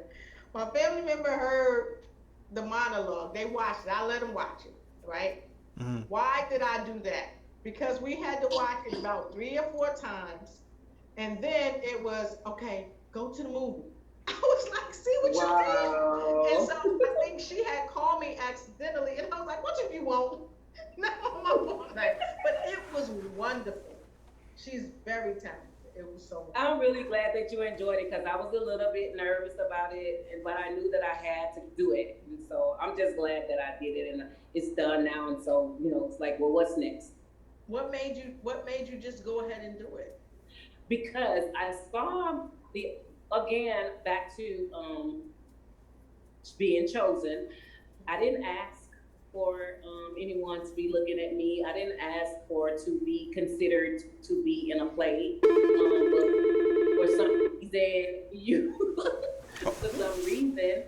My family member heard the monologue. They watched it. I let them watch it, right? Why did I do that? Because we had to watch it about 3 or 4 times. And then it was, okay, go to the movie. I was like, see what you did? And so I think she had called me accidentally. And I was like, what if you won't? No, I won't. But it was wonderful. She's very talented. It was so much. I'm really glad that you enjoyed it because I was a little bit nervous about it, but I knew that I had to do it. And so I'm just glad that I did it and it's done now. And so, it's like, well, what's next? What made you just go ahead and do it? Because I saw the again back to being chosen. I didn't ask for anyone to be looking at me. I didn't ask for to be considered to be in a play. But for some reason, you, for some reason,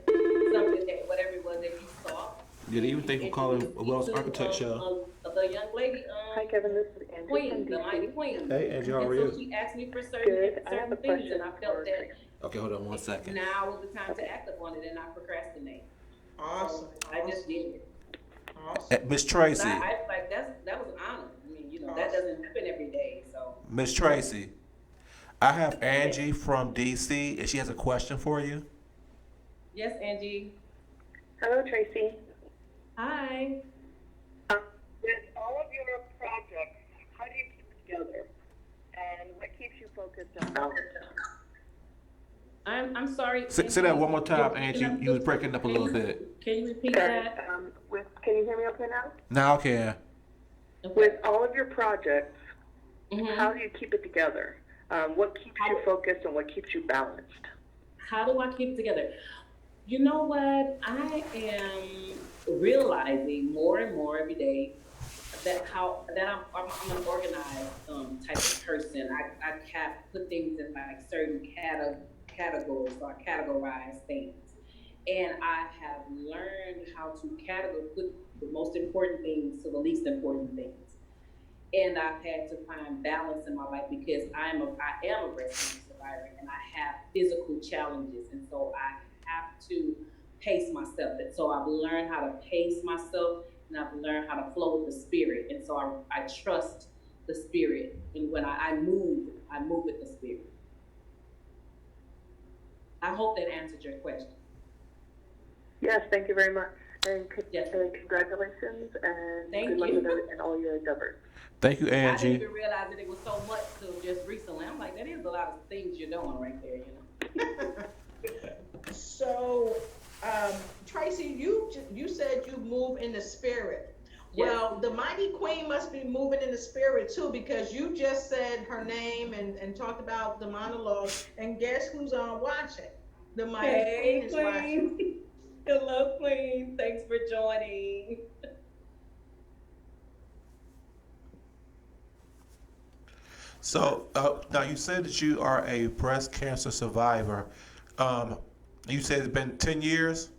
something that whatever it was that you saw, Good you evening. Thank you for calling introduced a me Wellness to Architect Show. the young lady, Hi, Kevin. This is Andrew from queen, the mighty DC. queen. Hey, Angie, how And are so you? she asked me for Good. I have a certain things, question and I for felt that Tracy. Okay, hold on one second. now was the time to Okay. act upon it and not procrastinate. Awesome. So I just did it. Awesome. Miss But Tracy, I like that was an honor. I mean, that doesn't happen every day. So Miss Tracy, I have yes, Angie from DC, and she has a question for you. yes, Angie. Hello, Tracy. Hi. With all of your projects, how do you keep it together? And what keeps you focused and balanced? I'm sorry. Say that one more time, You're Angie. breaking up You was breaking up a little bit. Can you repeat Okay. that? Can you hear me okay now? Now I can. With all of your projects, Mhm. how do you keep it together? What keeps you focused and what keeps you balanced? How do I keep it together? You know what? I am realizing more and more every day that I'm an organized type of person. I put things in like certain categories, so I categorize things, and I have learned how to put the most important things to the least important things. And I've had to find balance in my life because I am a breast cancer survivor and I have physical challenges, and so I have to pace myself. And so I've learned how to pace myself, and I've learned how to flow with the spirit. And so I trust the spirit, and when I move with the spirit. I hope that answered your question. Yes, thank you very much. And Yes, congratulations and thank good luck with you. in all your endeavors. Thank you, I didn't Angie. even realize that it was so much till just recently. I'm like, that is a lot of things you're doing right there, So, Tracy, you said you move in the spirit. Yes. Well, the mighty queen must be moving in the spirit too, because you just said her name and talked about the monologue. And guess who's on watching? The mighty queen Hey, is watching. Queen. Hello, Queen. Thanks for joining. So now you said that you are a breast cancer survivor. Um, you said it's been 10 years.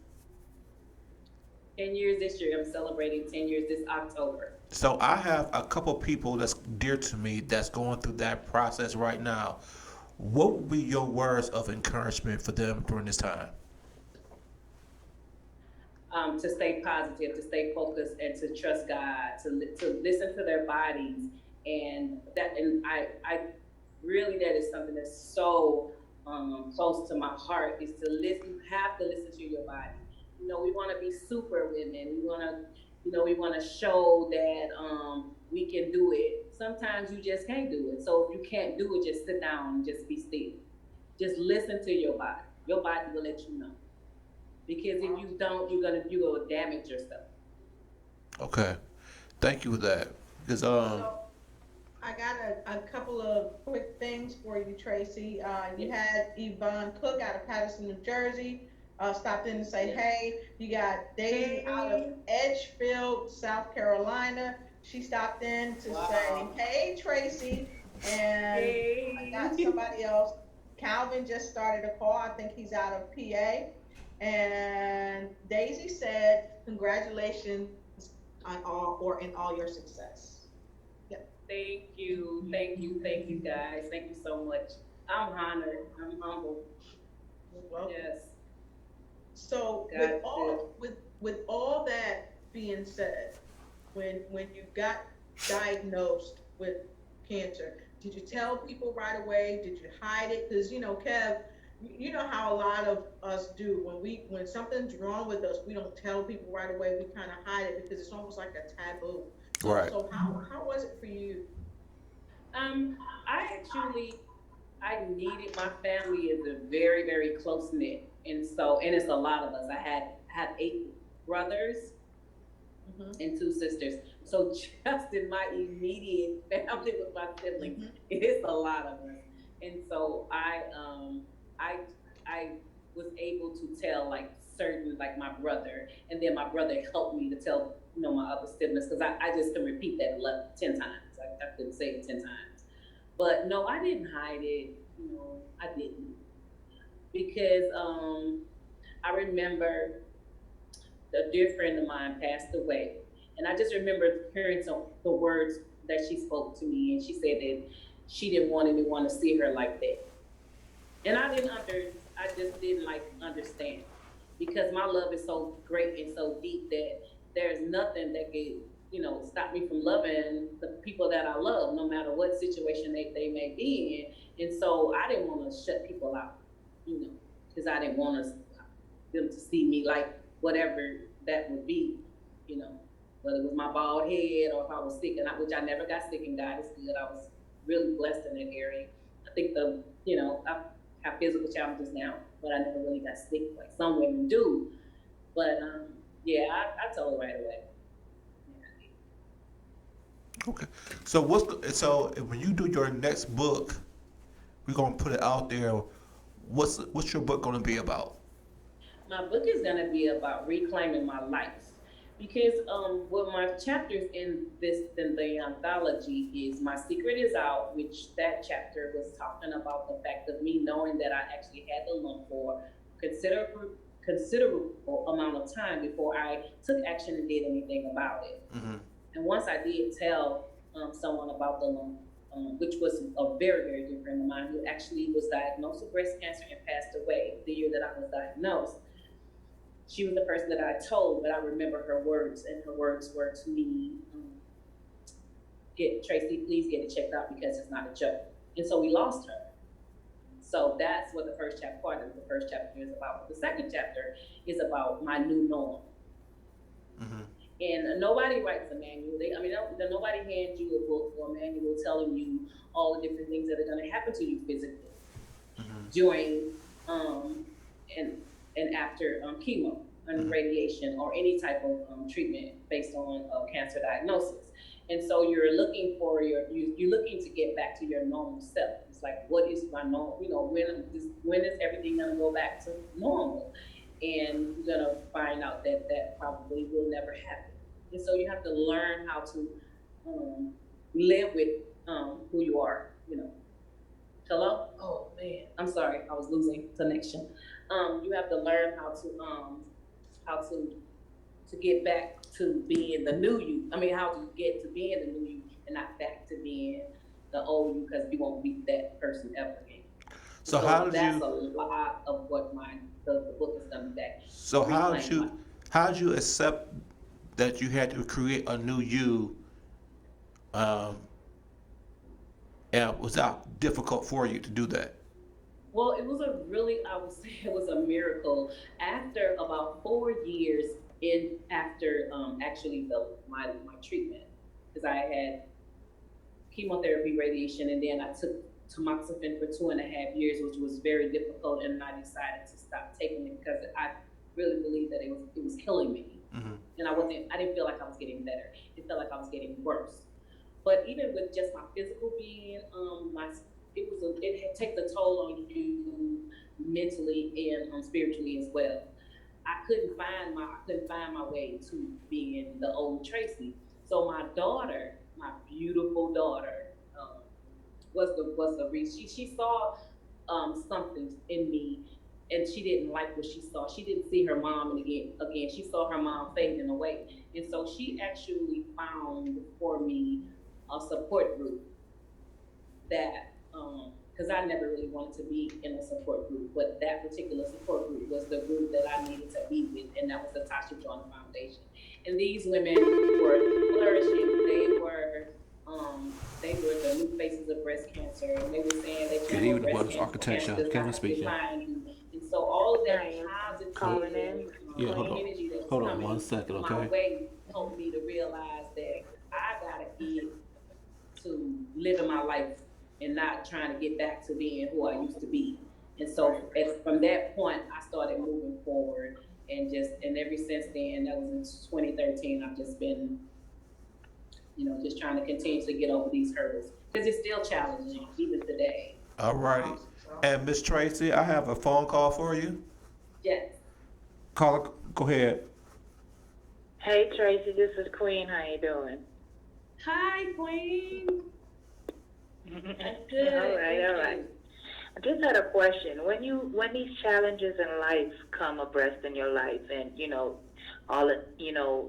10 years this year. I'm celebrating 10 years this October. So I have a couple people that's dear to me that's going through that process right now. What would be your words of encouragement for them during this time? To stay positive, to stay focused, and to trust God, to listen to their bodies, and I really that is something that's so close to my heart is to listen. You have to listen to your body. We want to be super women. We want to show that we can do it. Sometimes you just can't do it. So if you can't do it, just sit down and just be still. Just listen to your body. Your body will let you know. Because if you don't, you will damage yourself. Okay, thank you for that. Because So, I got a couple of quick things for you, Tracy. You had Yvonne Cook out of Patterson, New Jersey, stopped in to say hey. You got Daisy out of Hey. Edgefield, South Carolina. She stopped in to say Wow. hey, Tracy. And I got Hey. somebody else. Calvin just started a call. I think he's out of PA. And Daisy said, congratulations on all or in all your success. Yeah. Thank you. Thank you. Thank you, guys. Thank you so much. I'm honored. I'm humble. Well, Yes. so God good. with all that being said, when you got diagnosed with cancer, did you tell people right away? Did you hide it? Because Kev, you know how a lot of us do when something's wrong with us, we don't tell people right away. We kind of hide it because it's almost like a taboo. So right. so how was it for you? Um, I needed my family is a very, very close knit, and it's a lot of us. I had 8 brothers, and two sisters. So just in my immediate family with my siblings, Mhm. it's a lot of us. And so I I was able to tell like certain like my brother, and then my brother helped me to tell my other siblings because I just can repeat that 10 times. I couldn't say it 10 times. But no, I didn't hide it. I didn't because I remember a dear friend of mine passed away, and I just remember hearing the words that she spoke to me, and she said that she didn't want anyone to see her like that, and I just didn't like understand because my love is so great and so deep that there's nothing that could stop me from loving the people that I love, no matter what situation they may be in, and so I didn't want to shut people out, because I didn't want them to see me like whatever that would be, you know, whether it was my bald head or if I was sick, which I never got sick, and God is good. I was really blessed in that area. I think I have physical challenges now, but I never really got sick like some women do. But yeah, I told her right away. Okay. So so when you do your next book, we're gonna put it out there. What's your book gonna be about? My book is going to be about reclaiming my life because what my chapters in the anthology is My Secret is Out, which that chapter was talking about the fact of me knowing that I actually had the lump for considerable amount of time before I took action and did anything about it. Mm-hmm. And once I did tell someone about the lump, which was a very, very dear friend of mine who actually was diagnosed with breast cancer and passed away the year that I was diagnosed. She was the person that I told, but I remember her words, and her words were to me, "Get Tracy, please get it checked out because it's not a joke." And so we lost her. So that's what the first chapter, part of the first chapter is about. The second chapter is about my new norm. Mm-hmm. And nobody writes a manual. Nobody hands you a book or a manual telling you all the different things that are going to happen to you physically Mm-hmm. during and after chemo and radiation or any type of treatment based on cancer diagnosis. And so you're looking for you're looking to get back to your normal self. It's like, what is my normal? When is everything going to go back to normal? And you're going to find out that probably will never happen. And so you have to learn how to live with who you are. Hello? Oh man, I'm sorry, I was losing connection. You have to learn how to get back to being the new you. How to get to being the new you and not back to being the old you, because you won't be that person ever again. So that's a lot of what the book is going to be. So how did you accept that you had to create a new you? And was that difficult for you to do that? Well, it was I would say it was a miracle. After about 4 years after actually my treatment, because I had chemotherapy, radiation, and then I took tamoxifen for 2.5 years, which was very difficult, and I decided to stop taking it because I really believed that it was killing me, Mm-hmm. and I didn't feel like I was getting better. It felt like I was getting worse. But even with just my physical being, it takes a toll on you mentally and spiritually as well. I couldn't find my way to being the old Tracy. So my daughter, my beautiful daughter, was the reason. She saw something in me, and she didn't like what she saw. She didn't see her mom again. She saw her mom fading away, and so she actually found for me a support group that because I never really wanted to be in a support group, but that particular support group was the group that I needed to be with, and that was the Tasha Jordan Foundation. And these women were flourishing. They were the new faces of breast cancer, and they were saying that Good evening, Lotus Architecture. Kevin speaking. And so all of that positive calling in. Yeah, hold on. energy that was Hold on coming 1 second, my okay? way helped me to realize that I gotta get to living my life and not trying to get back to being who I used to be. And so from that point, I started moving forward and ever since then, that was in 2013, I've just been, just trying to continue to get over these hurdles because it's still challenging even today. All right. And Miss Tracy, I have a phone call for you. Yes. Caller, go ahead. Hey Tracy, this is Queen. How you doing? Hi, Queen. I'm good. All right, all right. I just had a question. When these challenges in life come abreast in your life, and all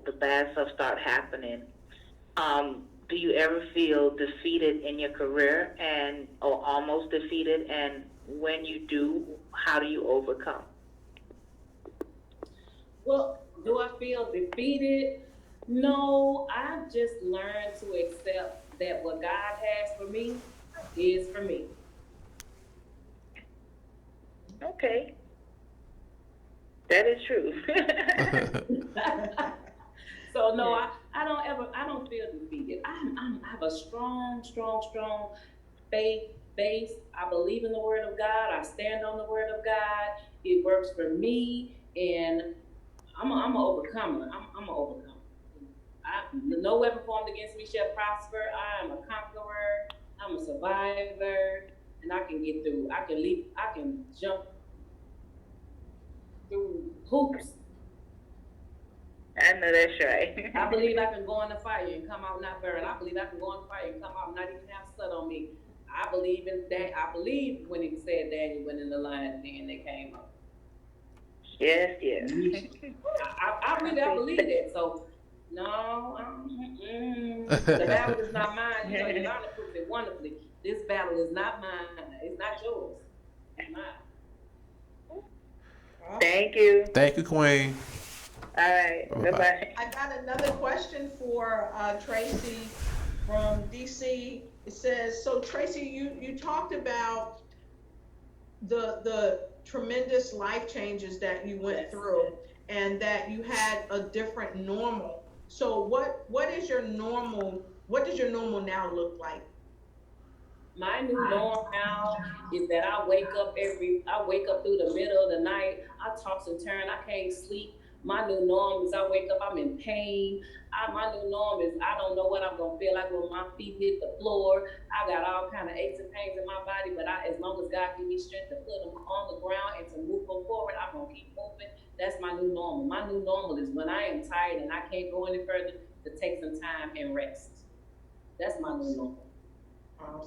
the bad stuff start happening, do you ever feel defeated in your career or almost defeated? And when you do, how do you overcome? Well, do I feel defeated? No, I've just learned to accept that what God has for me is for me. Okay, that is true. So no, I don't feel defeated. I have a strong faith base. I believe in the Word of God. I stand on the Word of God. It works for me, and I'm an overcomer. I'm an overcomer. No weapon formed against me shall prosper. I am a conqueror. I'm a survivor, and I can get through. I can leap. I can jump through hoops. I know that's right. I believe I can go in the fire and come out not burned. I believe I can go in the fire and come out not even have sun on me. I believe in that. I believe when he said Daniel went in the lion's den and they came up. Yes. I really believe that. So no, the battle is not mine. Yolanda puts it wonderfully. This battle is not mine. It's not yours. It's mine. Thank you. Thank you, Queen. All right. Bye-bye. Bye-bye. I got another question for Tracy from DC. It says, so Tracy, you talked about the tremendous life changes that you went through, and that you had a different normal. So what is your normal? What does your normal now look like? My new norm now is that I wake up through the middle of the night. I toss and turn. I can't sleep. My new norm is I wake up, I'm in pain. My new norm is I don't know what I'm gonna feel like when my feet hit the floor. I got all kind of aches and pains in my body, but as long as God gives me strength to put them on the ground and to move them forward, I'm gonna keep moving. That's my new normal. My new normal is when I am tired and I can't go any further, to take some time and rest. That's my new normal.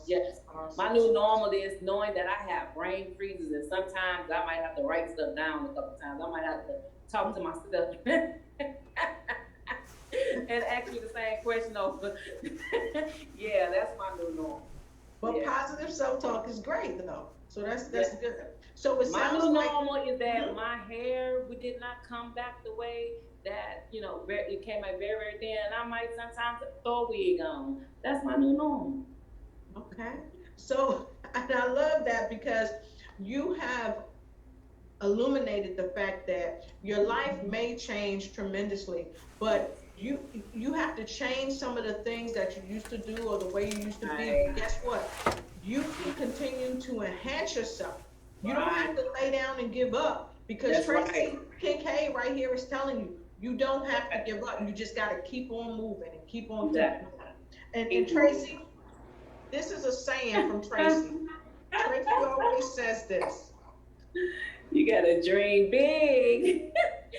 Yes. My new normal is knowing that I have brain freezes, and sometimes I might have to write stuff down a couple times. I might have to talk to myself and ask you the same question over. Yeah, that's my new normal. Well, positive self-talk is great though. So that's good. So it My sounds new like normal is that my hair did not come back the way that, it came out very, very thin. And I might sometimes throw a wig on. That's my new normal. okay. So, and I love that because you have illuminated the fact that your life may change tremendously, but you have to change some of the things that you used to do or the way you used to be. Right. Guess what? You can continue to enhance yourself. You don't have to lay down and give up, because That's Tracy right. Kincaide right here is telling you, you don't have to give up. You just got to keep on moving and keep on Exactly. and Tracy, this is a saying from Tracy. Tracy always says this. You gotta dream big.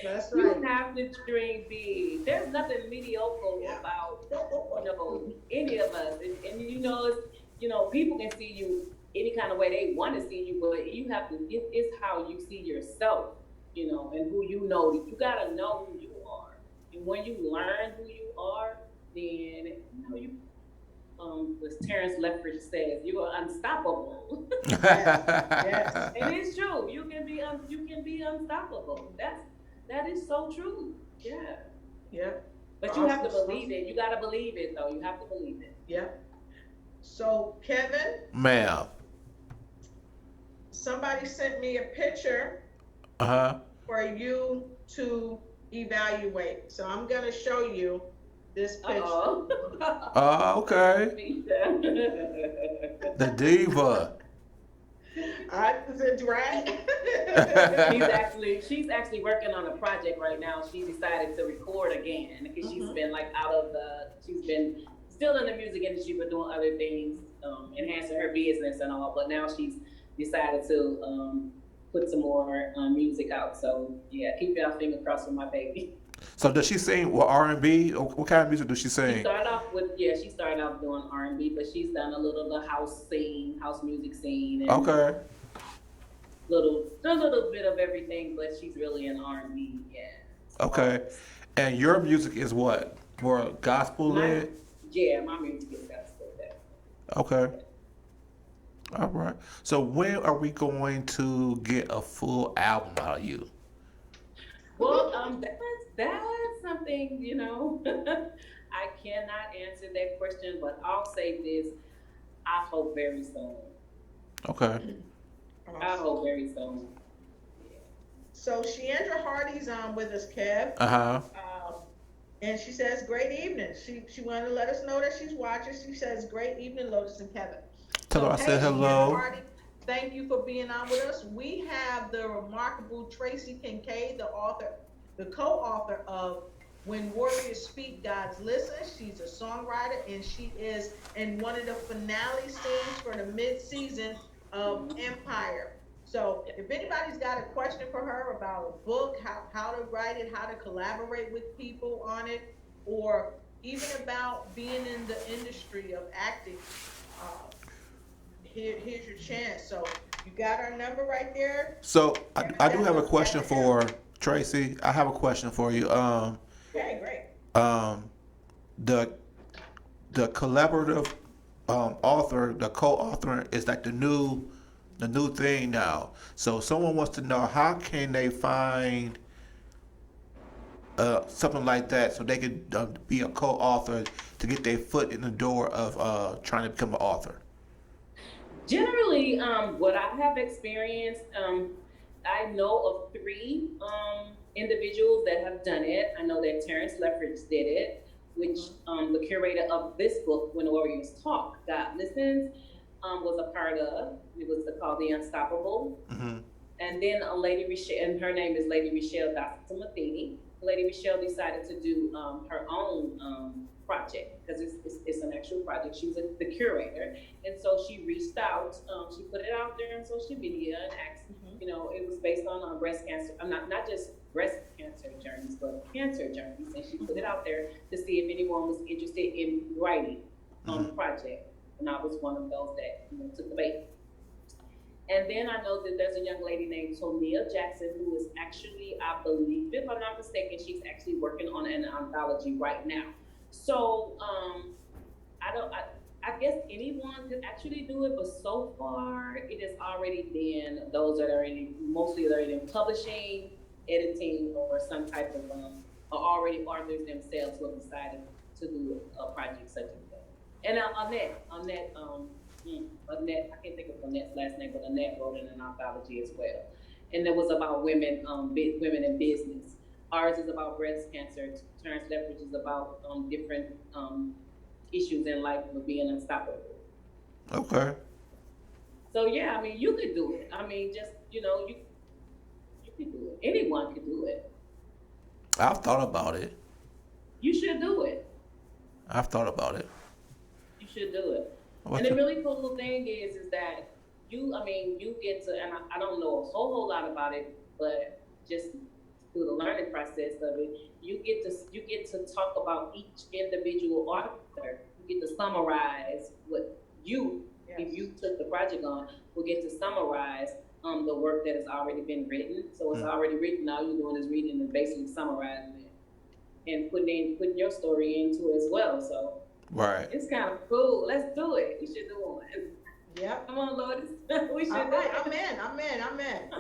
That's You right. have to dream big. There's nothing mediocre about any of us, and people can see you any kind of way they want to see you, but you have to. It's how you see yourself, and who you know. You gotta know who you are, and when you learn who you are, then as Terrence Lethbridge says, you are unstoppable. Yes. And it's true. You can be unstoppable. That is so true. Yeah. Yep. But you have to believe it. You gotta believe it though. You have to believe it. Yep. So Kevin, Ma'am. somebody sent me a picture for you to evaluate. So I'm gonna show you this picture. Uh-oh. Okay. The diva. I said, right? She's actually working on a project right now. She decided to record again because she's Mhm. been like she's been still in the music industry but doing other things, enhancing her business and all. But now she's decided to put some more music out. So yeah, keep your finger crossed for my baby. So does she sing what R&B? Or what kind of music does she sing? She started off doing R&B, but she's done a little the house scene, house music scene, and Okay. a little bit of everything. But she's really an R&B, yeah, Okay. artist. And your music is what? More gospel My led? Yeah, my music is gospel. That. Okay. All right. So when are we going to get a full album out of you? Well, that's something I cannot answer that question, but I'll say this: I hope very soon. Okay. I Awesome. hope very soon. Yeah. So Sheandra Hardy's on with us, Kev. Uh-huh. Um, and she says, great evening. She wanted to let us know that she's watching. She says, great evening, Lotus and Kevin. Tell her So, I hey, said Sheandra hello. Hardy, thank you for being on with us. We have the remarkable Tracy Kincaide, the co-author of When Warriors Speak, God's Listen. She's a songwriter, and she is in one of the finale scenes for the mid-season of Mhm. Empire. So if anybody's got a question for her about a book, how to write it, how to collaborate with people on it, or even about being in the industry of acting, uh, here's your chance. So you got our number right there. So Kevin I do got have a the question M. for Tracy. I have a question for you. Okay, great. Um, the the collaborative author, the co-author is like the new thing now. So someone wants to know how can they find something like that so they could be a co-author to get their foot in the door of trying to become an author. Generally, what I have experienced, I know of three individuals that have done it. I know that Terrence Leffridge did it, which Mhm. the curator of this book, When Warriors Talk, God Listens, was a part of. It was called The Unstoppable. Hmm. And then a lady, and her name is Lady Michelle Dr. Matheny. Lady Michelle decided to do her own project because it's an actual project. She was the curator. And so she reached out, she put it out there on social media and asked, Mhm. it was based on breast cancer. I'm not just breast cancer journeys, but cancer journeys. And she put it Mhm. out there to see if anyone was interested in writing on Hmm. the project. And I was one of those that took the bait. And then I know that there's a young lady named Tonia Jackson who is actually, I believe, if I'm not mistaken, she's actually working on an anthology right now. So I don't. I guess anyone could actually do it, but so far it has already been those that are mostly they're in publishing, editing, or some type of are already authors themselves who have decided to do a project such as that. And Annette, I can't think of Annette's last name, but Annette wrote in an anthology as well. And it was about women, women in business. Ours is about breast cancer. Terrence Leffridge is about different issues in life with being unstoppable. Okay. So yeah, I mean, you could do it. I mean, just you could do it. Anyone could do it. I've thought about it. You should do it. I've thought about it. You should do it. And What the the? really cool thing is that you get to, and I don't know a whole lot about it, but just through the learning process of it, you get to talk about each individual author. You get to summarize what if Yes. you took the project on, will get to summarize the work that has already been written. So it's Mm. already written. All you're doing is reading and basically summarizing it and putting your story into it as well. So Right. it's kind of cool. Let's do it. We should do one. Yep. Come on, Lotus. We All should do right, I'm it. in. I'm in. I'm in.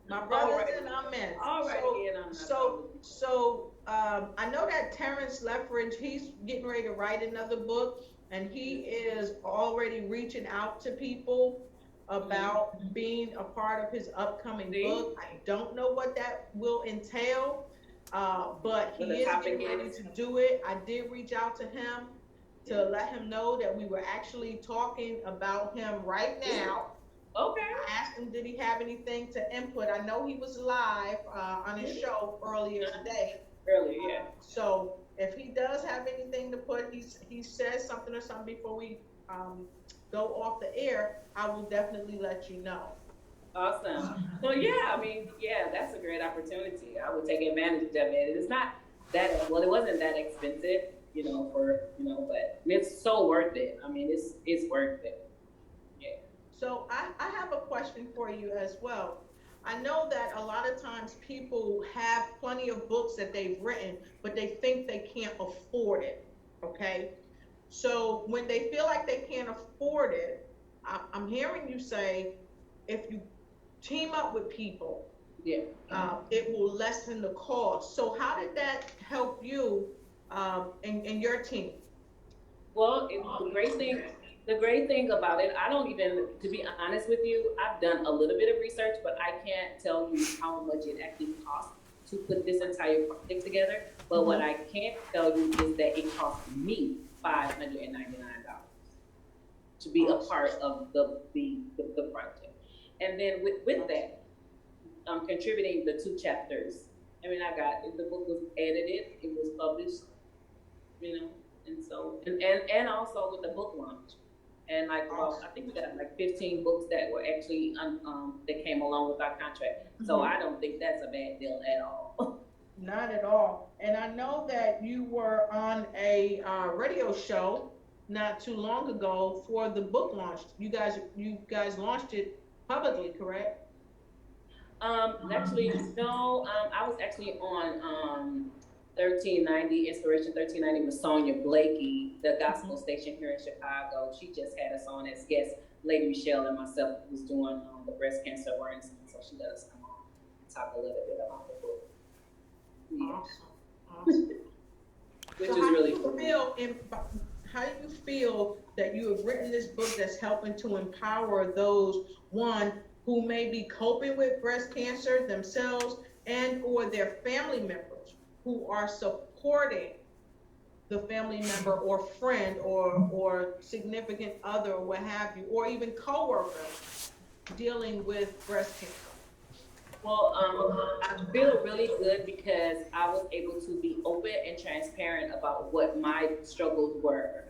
My All brother's right. in. I'm in. All right So, again. I'm not so, so, I know that Terrence Leffridge, he's getting ready to write another book, and he is already reaching out to people about being a part of his upcoming See book. I don't know what that will entail, but what he the is topic getting ready is. to do it. I did reach out to him to Yeah. let him know that we were actually talking about him right Is it? now. Okay. I asked him, did he have anything to input? I know he was live on his show earlier today. Earlier, yeah. So if he does have anything to put, he says something or something before we go off the air, I will definitely let you know. Awesome. So yeah, I mean, yeah, that's a great opportunity. I would take advantage of it. It's not that well, it wasn't that expensive, but it's so worth it. I mean, it's worth it. Yeah. So I have a question for you as well. I know that a lot of times people have plenty of books that they've written, but they think they can't afford it. Okay. So when they feel like they can't afford it, I'm hearing you say if you team up with people, Yeah. it will lessen the cost. So how did that help you in your team? Well, the great thing about it, I don't even, to be honest with you, I've done a little bit of research, but I can't tell you how much it actually costs to put this entire project together. But what I can tell you is that it cost me $599 to be a part of the project. And then with that, I'm contributing the 2 chapters. I mean, the book was edited, it was published, and so and also with the book launch. And like, well, I think we got like 15 books that were actually that came along with our contract. So I don't think that's a bad deal at all. Not at all. And I know that you were on a radio show not too long ago for the book launch. You guys launched it publicly, correct? Actually, no. I was actually on 1390 Inspiration 1390 with Sonia Blakey, the gospel station here in Chicago. She just had us on as guests. Lady Michelle and myself was doing the breast cancer awareness, so she let us come on and talk a little bit about the book. Yeah. Awesome. Which So is really cool. how do you feel that you have written this book that's helping to empower those one who may be coping with breast cancer themselves and or their family members who are supporting the family member or friend or significant other or what have you, or even coworkers dealing with breast cancer? Well, I feel really good because I was able to be open and transparent about what my struggles were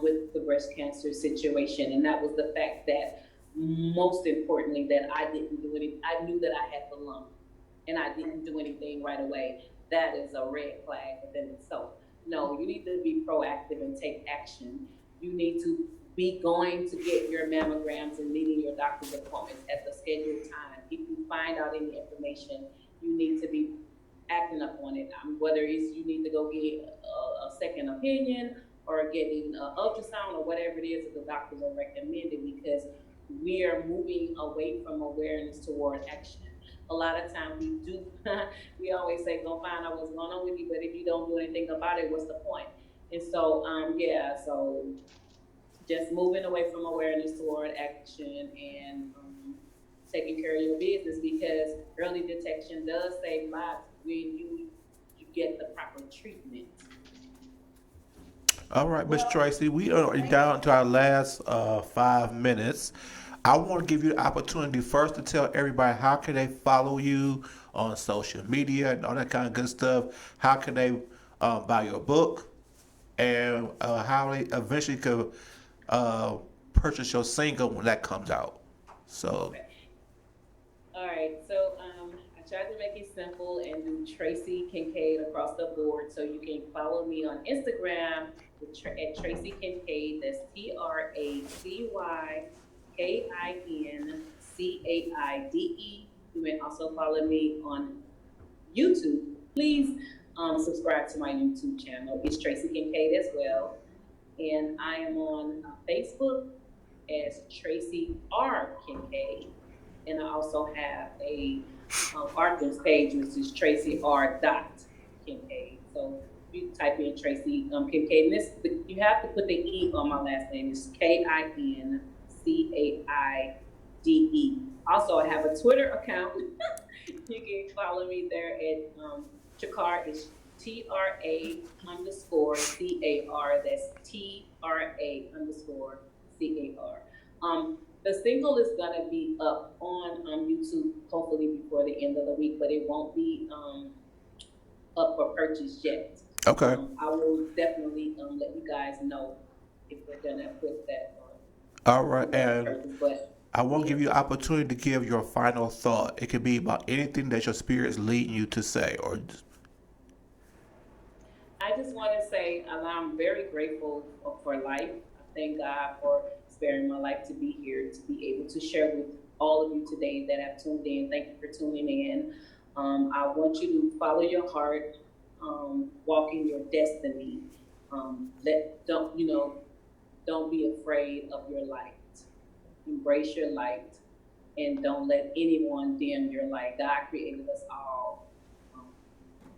with the breast cancer situation, and that was the fact that most importantly that I didn't do anything. I knew that I had the lump, and I didn't do anything right away. That is a red flag within itself. No, you need to be proactive and take action. You need to be going to get your mammograms and meeting your doctor's appointments at the scheduled time. If you find out any information, you need to be acting up on it. Whether it's you need to go get a second opinion or getting an ultrasound or whatever it is that the doctors are recommending, because we are moving away from awareness toward action. A lot of times we do, we always say, go find out what's going on with you, but if you don't do anything about it, what's the point? And so, so just moving away from awareness toward action and taking care of your business, because early detection does save lives when you get the proper treatment. All right, Miss Tracy, we are down to our last 5 minutes. I want to give you the opportunity first to tell everybody how can they follow you on social media and all that kind of good stuff. How can they buy your book, and how they eventually could purchase your single when that comes out. So, Okay. All right, so I tried to make it simple and do Tracy Kincaide across the board. So you can follow me on Instagram at Tracy Kincaide. That's TracyKincaide. You may also follow me on YouTube. Please subscribe to my YouTube channel. It's Tracy Kincaide as well. And I am on Facebook as Tracy R. Kincaide. And I also have a artist page, which is Tracy R. Kincaide. So you type in Tracy Kincaide, and you have to put the E on my last name. It's Kincaide. Also, I have a Twitter account. You can follow me there at Chakar. It's TRA_CAR. That's TRA_CAR. The single is gonna be up on YouTube hopefully before the end of the week, but it won't be up for purchase yet. Okay. I will definitely let you guys know if we're gonna put that All right. on And purchase. But I want to yeah, give you an opportunity to give your final thought. It could be about anything that your spirit is leading you to say, or I just want to say I'm very grateful for life. I thank God for sparing my life to be here, to be able to share with all of you today that have tuned in. Thank you for tuning in. I want you to follow your heart, walk in your destiny. Don't be afraid of your light. Embrace your light, and don't let anyone dim your light. God created us all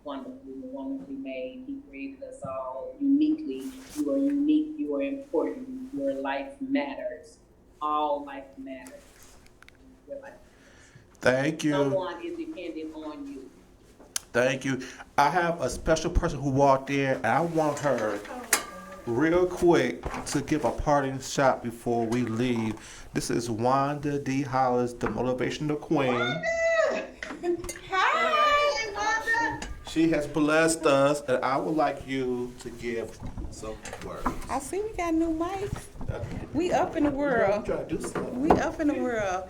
wonderfully made. He created us all uniquely. You are unique. You are important. Your life matters. All life matters. Your life matters. thank you. Someone is dependent on you. Thank you. I have a special person who walked in, and I want her real quick to give a parting shot before we leave. This is Wanda D. Hollis, the motivational queen. Hi, Wanda. She has blessed us, and I would like you to give some words. I see we got new mics. We up in the I'm world. trying to do something. We up in the world.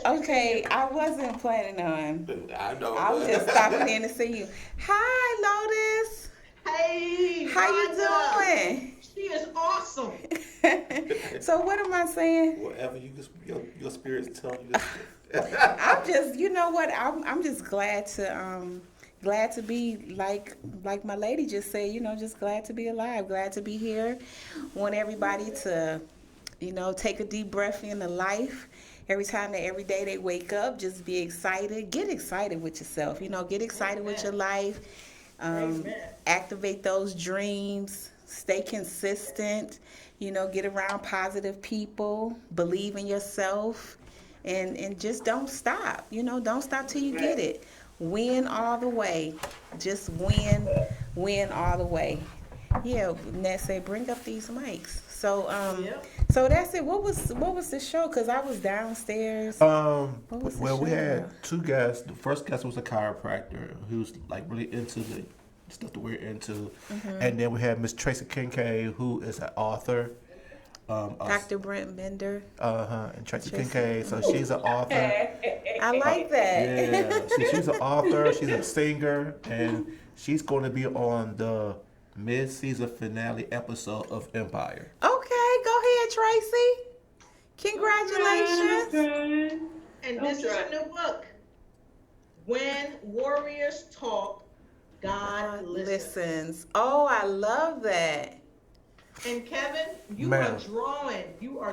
Okay, I wasn't planning on. I know. I was just stopping in to see you. Hi, Lotus. Hey, How Wanda. you doing? She is awesome. So what am I saying? Whatever your spirit's telling you. I'm just, you know what? I'm just glad to be like my lady just said. You know, just glad to be alive, glad to be here. Want everybody to, take a deep breath into life. Every day they wake up, just be excited. Get excited with yourself. Get excited with your life. Activate those dreams. Stay consistent. Get around positive people. Believe in yourself. And just don't stop. Don't stop till you get it. Win all the way. Just win all the way. Yeah, Nat say bring up these mics. So so that's it. What was the show? Cause I was downstairs. was the Well, we show had about? two guests. The first guest was a chiropractor who's like really into the stuff that we're into, and then we had Miss Tracy Kincaide, who is an author. Dr. Brent Bender. And Tracy Kincaide. So she's an author. I like that. Yeah, she's an author. She's a singer, and she's going to be on the mid-season finale episode of Empire. Okay, go ahead, Tracy. Congratulations. And this is a new book. When Warriors Talk, God Listens. Oh, I love that. And Kevin, you are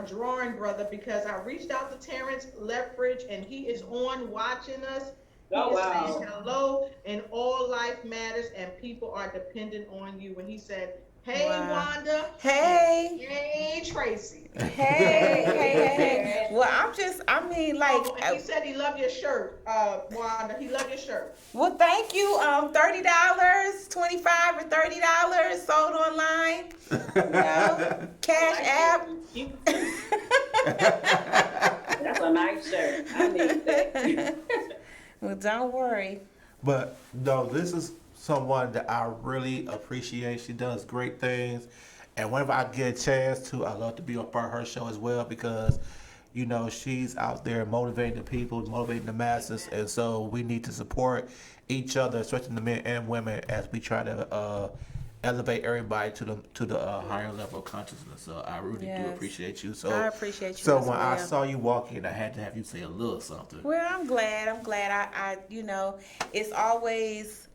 drawing, brother, because I reached out to Terrence Lethbridge and he is on watching us. He is saying hello, and all life matters, and people are dependent on you. When he said, "Hey, Wanda," Hey. "Hey, Tracy." Hey. Well, And he said he loved your shirt, Wanda. He loved your shirt. Well, thank you. $30, $25 or $30 sold online. Cash app. That's a nice shirt. I need that. Well, don't worry. But no, this is someone that I really appreciate. She does great things. And whenever I get a chance to, I love to be on part of her show as well because, she's out there motivating the people, motivating the masses. And so we need to support each other, especially the men and women, as we try to elevate everybody to the higher level of consciousness. So I really do appreciate you. So I appreciate you. So as when I well. saw you walk in, I had to have you say a little something. Well, I'm glad. I it's always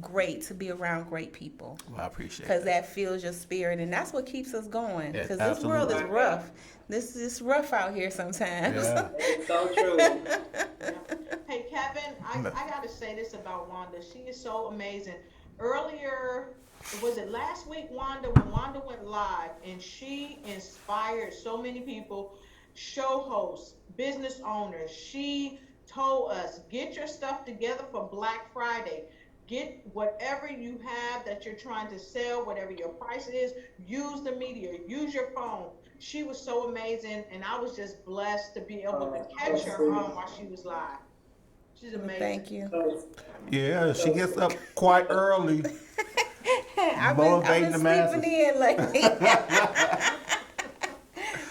great to be around great people. Well, I appreciate Because it. that fills your spirit, and that's what keeps us going. Yeah, Because this world is absolutely. rough. This is rough out here sometimes. Yeah. It's so true. Hey, Kevin, I got to say this about Wanda. She is so amazing. Earlier, was it last week, Wanda, when Wanda went live, and she inspired so many people, show hosts, business owners. She told us, get your stuff together for Black Friday. get whatever you have that you're trying to sell, whatever your price is, use the media, use your phone. She was so amazing, and I was just blessed to be able to catch her while she was live. She's Well, amazing. thank you. Yeah, she gets up quite early, I've motivating been the sleeping masses. in lately.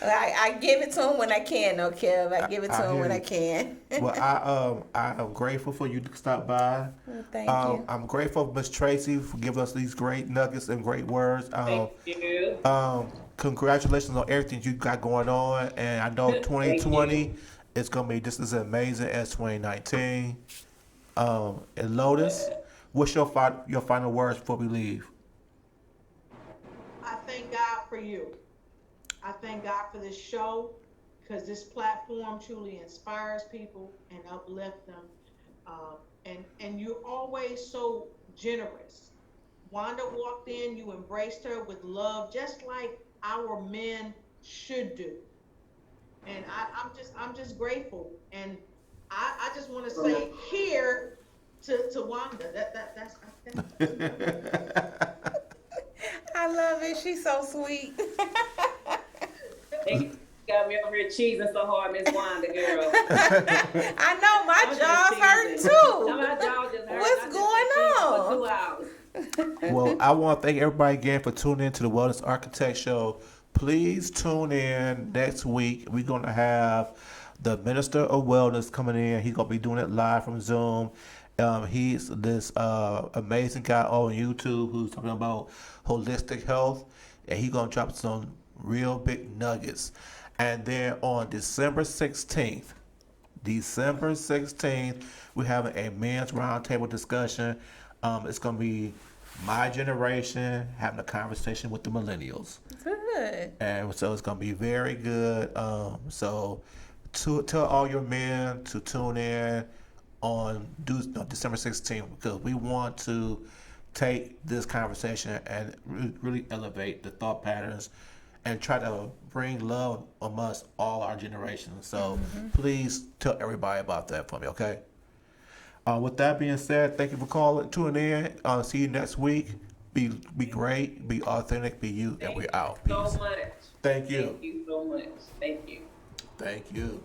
I give it to him when I can, though, Kev. I give it to I him hear when I you. can. Well, I am grateful for you to stop by. Well, thank you. I'm grateful, Miss Tracy, for giving us these great nuggets and great words. Thank you. Congratulations on everything you got going on, and I know Thank 2020 you. is gonna be just as amazing as 2019. And Lotus, what's your final words before we leave? I thank God for you. I thank God for this show because this platform truly inspires people and uplifts them. And you're always so generous. Wanda walked in, you embraced her with love, just like our men should do. And I'm just grateful. And I just want to say here to Wanda that's enough. I love it. She's so sweet. They got me over here cheesing so hard, Miss Wanda, girl. I know my I'm just jaw's hurting teasing. too. Now my jaw just hurt. What's I just going been cheesing for 2 hours. Well, I want to thank everybody again for tuning in to the Wellness Architect Show. Please tune in next week. We're going to have the Minister of Wellness coming in. He's going to be doing it live from Zoom. He's this amazing guy on YouTube who's talking about holistic health, and he's going to drop some real big nuggets. And then on December 16th, we're having a men's roundtable discussion. It's going to be my generation having a conversation with the millennials. Good. And so it's going to be very good. So tell all your men to tune in on December 16th because we want to take this conversation and really elevate the thought patterns and try to bring love amongst all our generations. So please tell everybody about that for me, okay? With that being said, thank you for tuning in. See you next week. Be great, be authentic, be you, and we're out. So Peace. much. Thank you. Thank you so much. Thank you. Thank you.